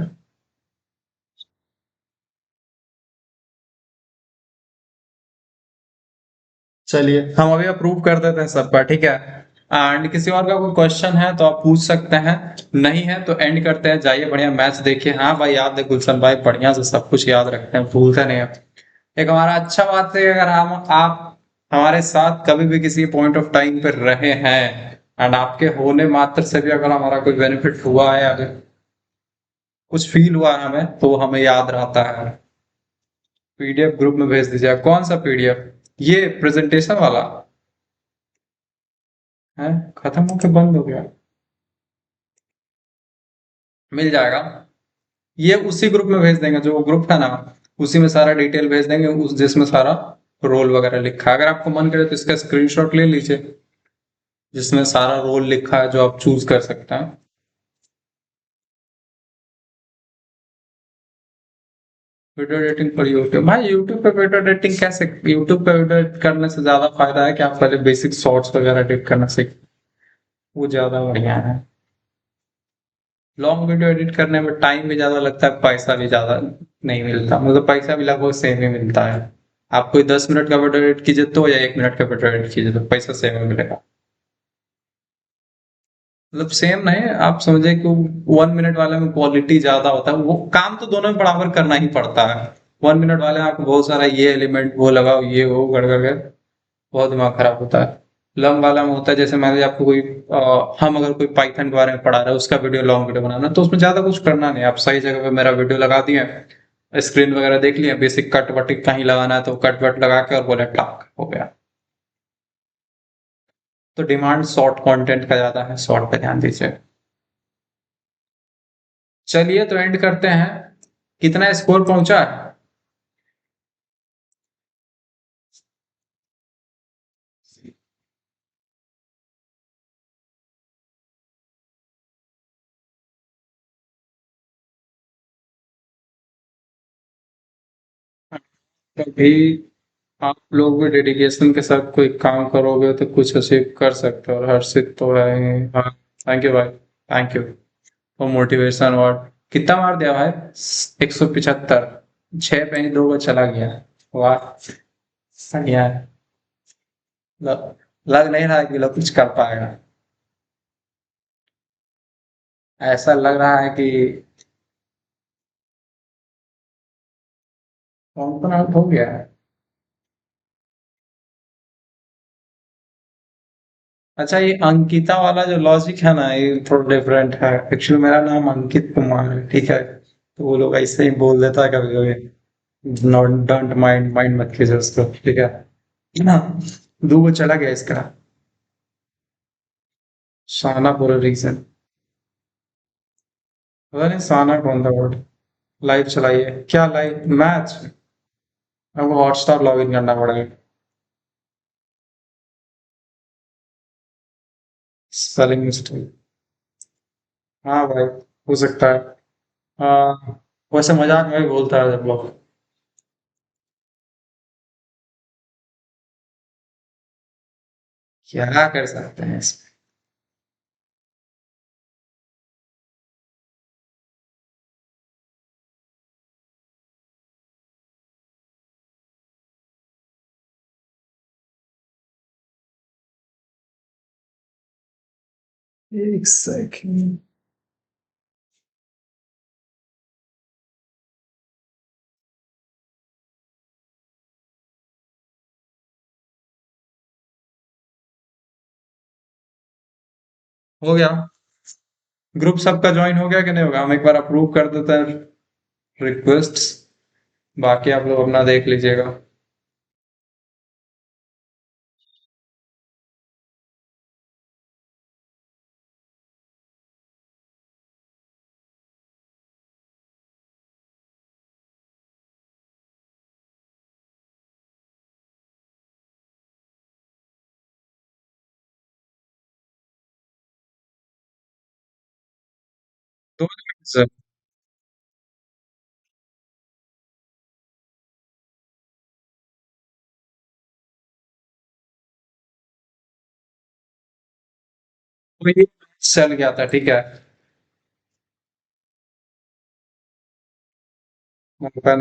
चलिए हम अभी अप्रूव कर देते हैं सबका, ठीक है। एंड किसी और का कोई क्वेश्चन है तो आप पूछ सकते हैं। नहीं है तो एंड करते हैं, जाइए बढ़िया मैच देखिए। हाँ भाई, याद है गुलशन भाई, बढ़िया से सब कुछ याद रखते हैं, भूलते नहीं है। एक हमारा अच्छा बात है, अगर हम आप हमारे साथ कभी भी किसी पॉइंट ऑफ टाइम पे रहे हैं, एंड आपके होने मात्र से भी अगर हमारा कोई बेनिफिट हुआ है, अगर कुछ फील हुआ है हमें, तो हमें याद रहता है। पीडीएफ ग्रुप में भेज दीजिए। कौन सा पीडीएफ? ये प्रेजेंटेशन वाला है? खत्म होके बंद हो गया? मिल जाएगा। ये उसी ग्रुप में भेज देंगे, जो ग्रुप है ना, उसी में सारा डिटेल भेज देंगे, उस जिसमें सारा रोल वगैरह लिखा है। अगर आपको मन करे तो इसका स्क्रीनशॉट ले लीजिए, जिसमें सारा रोल लिखा है जो आप चूज कर सकते हैं। वीडियो एडिटिंग पर यूट्यूब, भाई यूट्यूब पे वीडियो एडिटिंग कैसे? यूट्यूब पे वीडियो एडिट करने से ज्यादा फायदा है कि आप पहले बेसिक शॉर्ट्स वगैरह एडिट करना सीख, वो ज्यादा बढ़िया है। लॉन्ग वीडियो एडिट करने में टाइम भी ज्यादा लगता है, पैसा भी ज्यादा नहीं मिलता, मतलब पैसा भी लगभग सेम ही मिलता है। आप कोई 10 मिनट का वीडियो एडिट कीजिए तो, या 1 मिनट का वीडियो एडिट कीजिए तो पैसा सेम ही मिलेगा। मतलब सेम नहीं, आप समझे कि 1 मिनट वाले में क्वालिटी ज्यादा होता है, वो काम तो दोनों में बराबर करना ही पड़ता है। 1 मिनट वाले में आपको बहुत सारा ये एलिमेंट वो लगाओ, ये वो कर करके बहुत दिमाग खराब होता है। लॉन्ग वाला में होता है, जैसे मान लीजिए आपको कोई हम अगर कोई पाइथन के बारे में पढ़ा रहे हैं, उसका वीडियो लॉन्ग वीडियो बनाना है, तो उसमें ज्यादा कुछ करना नहीं, आप सही जगह पे मेरा वीडियो लगा दिए, स्क्रीन वगैरह देख लिया, बेसिक कट वट कहीं लगाना है तो कट वट लगा के और बोले टॉक हो गया। तो डिमांड शॉर्ट कंटेंट का ज्यादा है, शॉर्ट पे ध्यान दीजिए। चलिए तो एंड करते हैं। कितना स्कोर पहुंचा है? कभी आप लोग भी डेडिकेशन के साथ कोई काम करोगे तो कुछ अचीव कर सकते हो, और हर्षित तो है ही। हाँ, थैंक यू भाई, thank you for motivation award. कितना मार दिया भाई? 175। 6 पे ही 2 को चला गया। वाह, बढ़िया है। लग, लग नहीं रहा है कि लोग कुछ कर पाएगा। ऐसा लग रहा है कि कौन कौन आउट हो गया है। अच्छा, ये अंकिता वाला जो लॉजिक है ना, ये थोड़ा डिफरेंट है। एक्चुअली मेरा नाम अंकित कुमार है, ठीक है, तो वो लोग ऐसे ही बोल देता है कभी कभी। नॉट, डोंट माइंड, माइंड मत कीजिए उसको, ठीक है ना। दो वो चला गया इसका। शाना पूरा रीजन, पता नहीं शाना कौन था वर्ड। लाइव चलाइए क्या? Live match? हमको हॉटस्टार लॉग इन करना पड़ेगा। Spelling mistake. हाँ भाई, हो सकता है। हाँ, वैसे मजाक में भी बोलता है जब लोग। क्या कर सकते हैं इसमें? एक सेकंड। हो गया। ग्रुप सबका ज्वाइन हो गया कि नहीं होगा? हम एक बार अप्रूव कर देते हैं रिक्वेस्ट्स। बाकी आप लोग अपना देख लीजिएगा। 2 मिनट से कोई चल गया था, ठीक है। मौका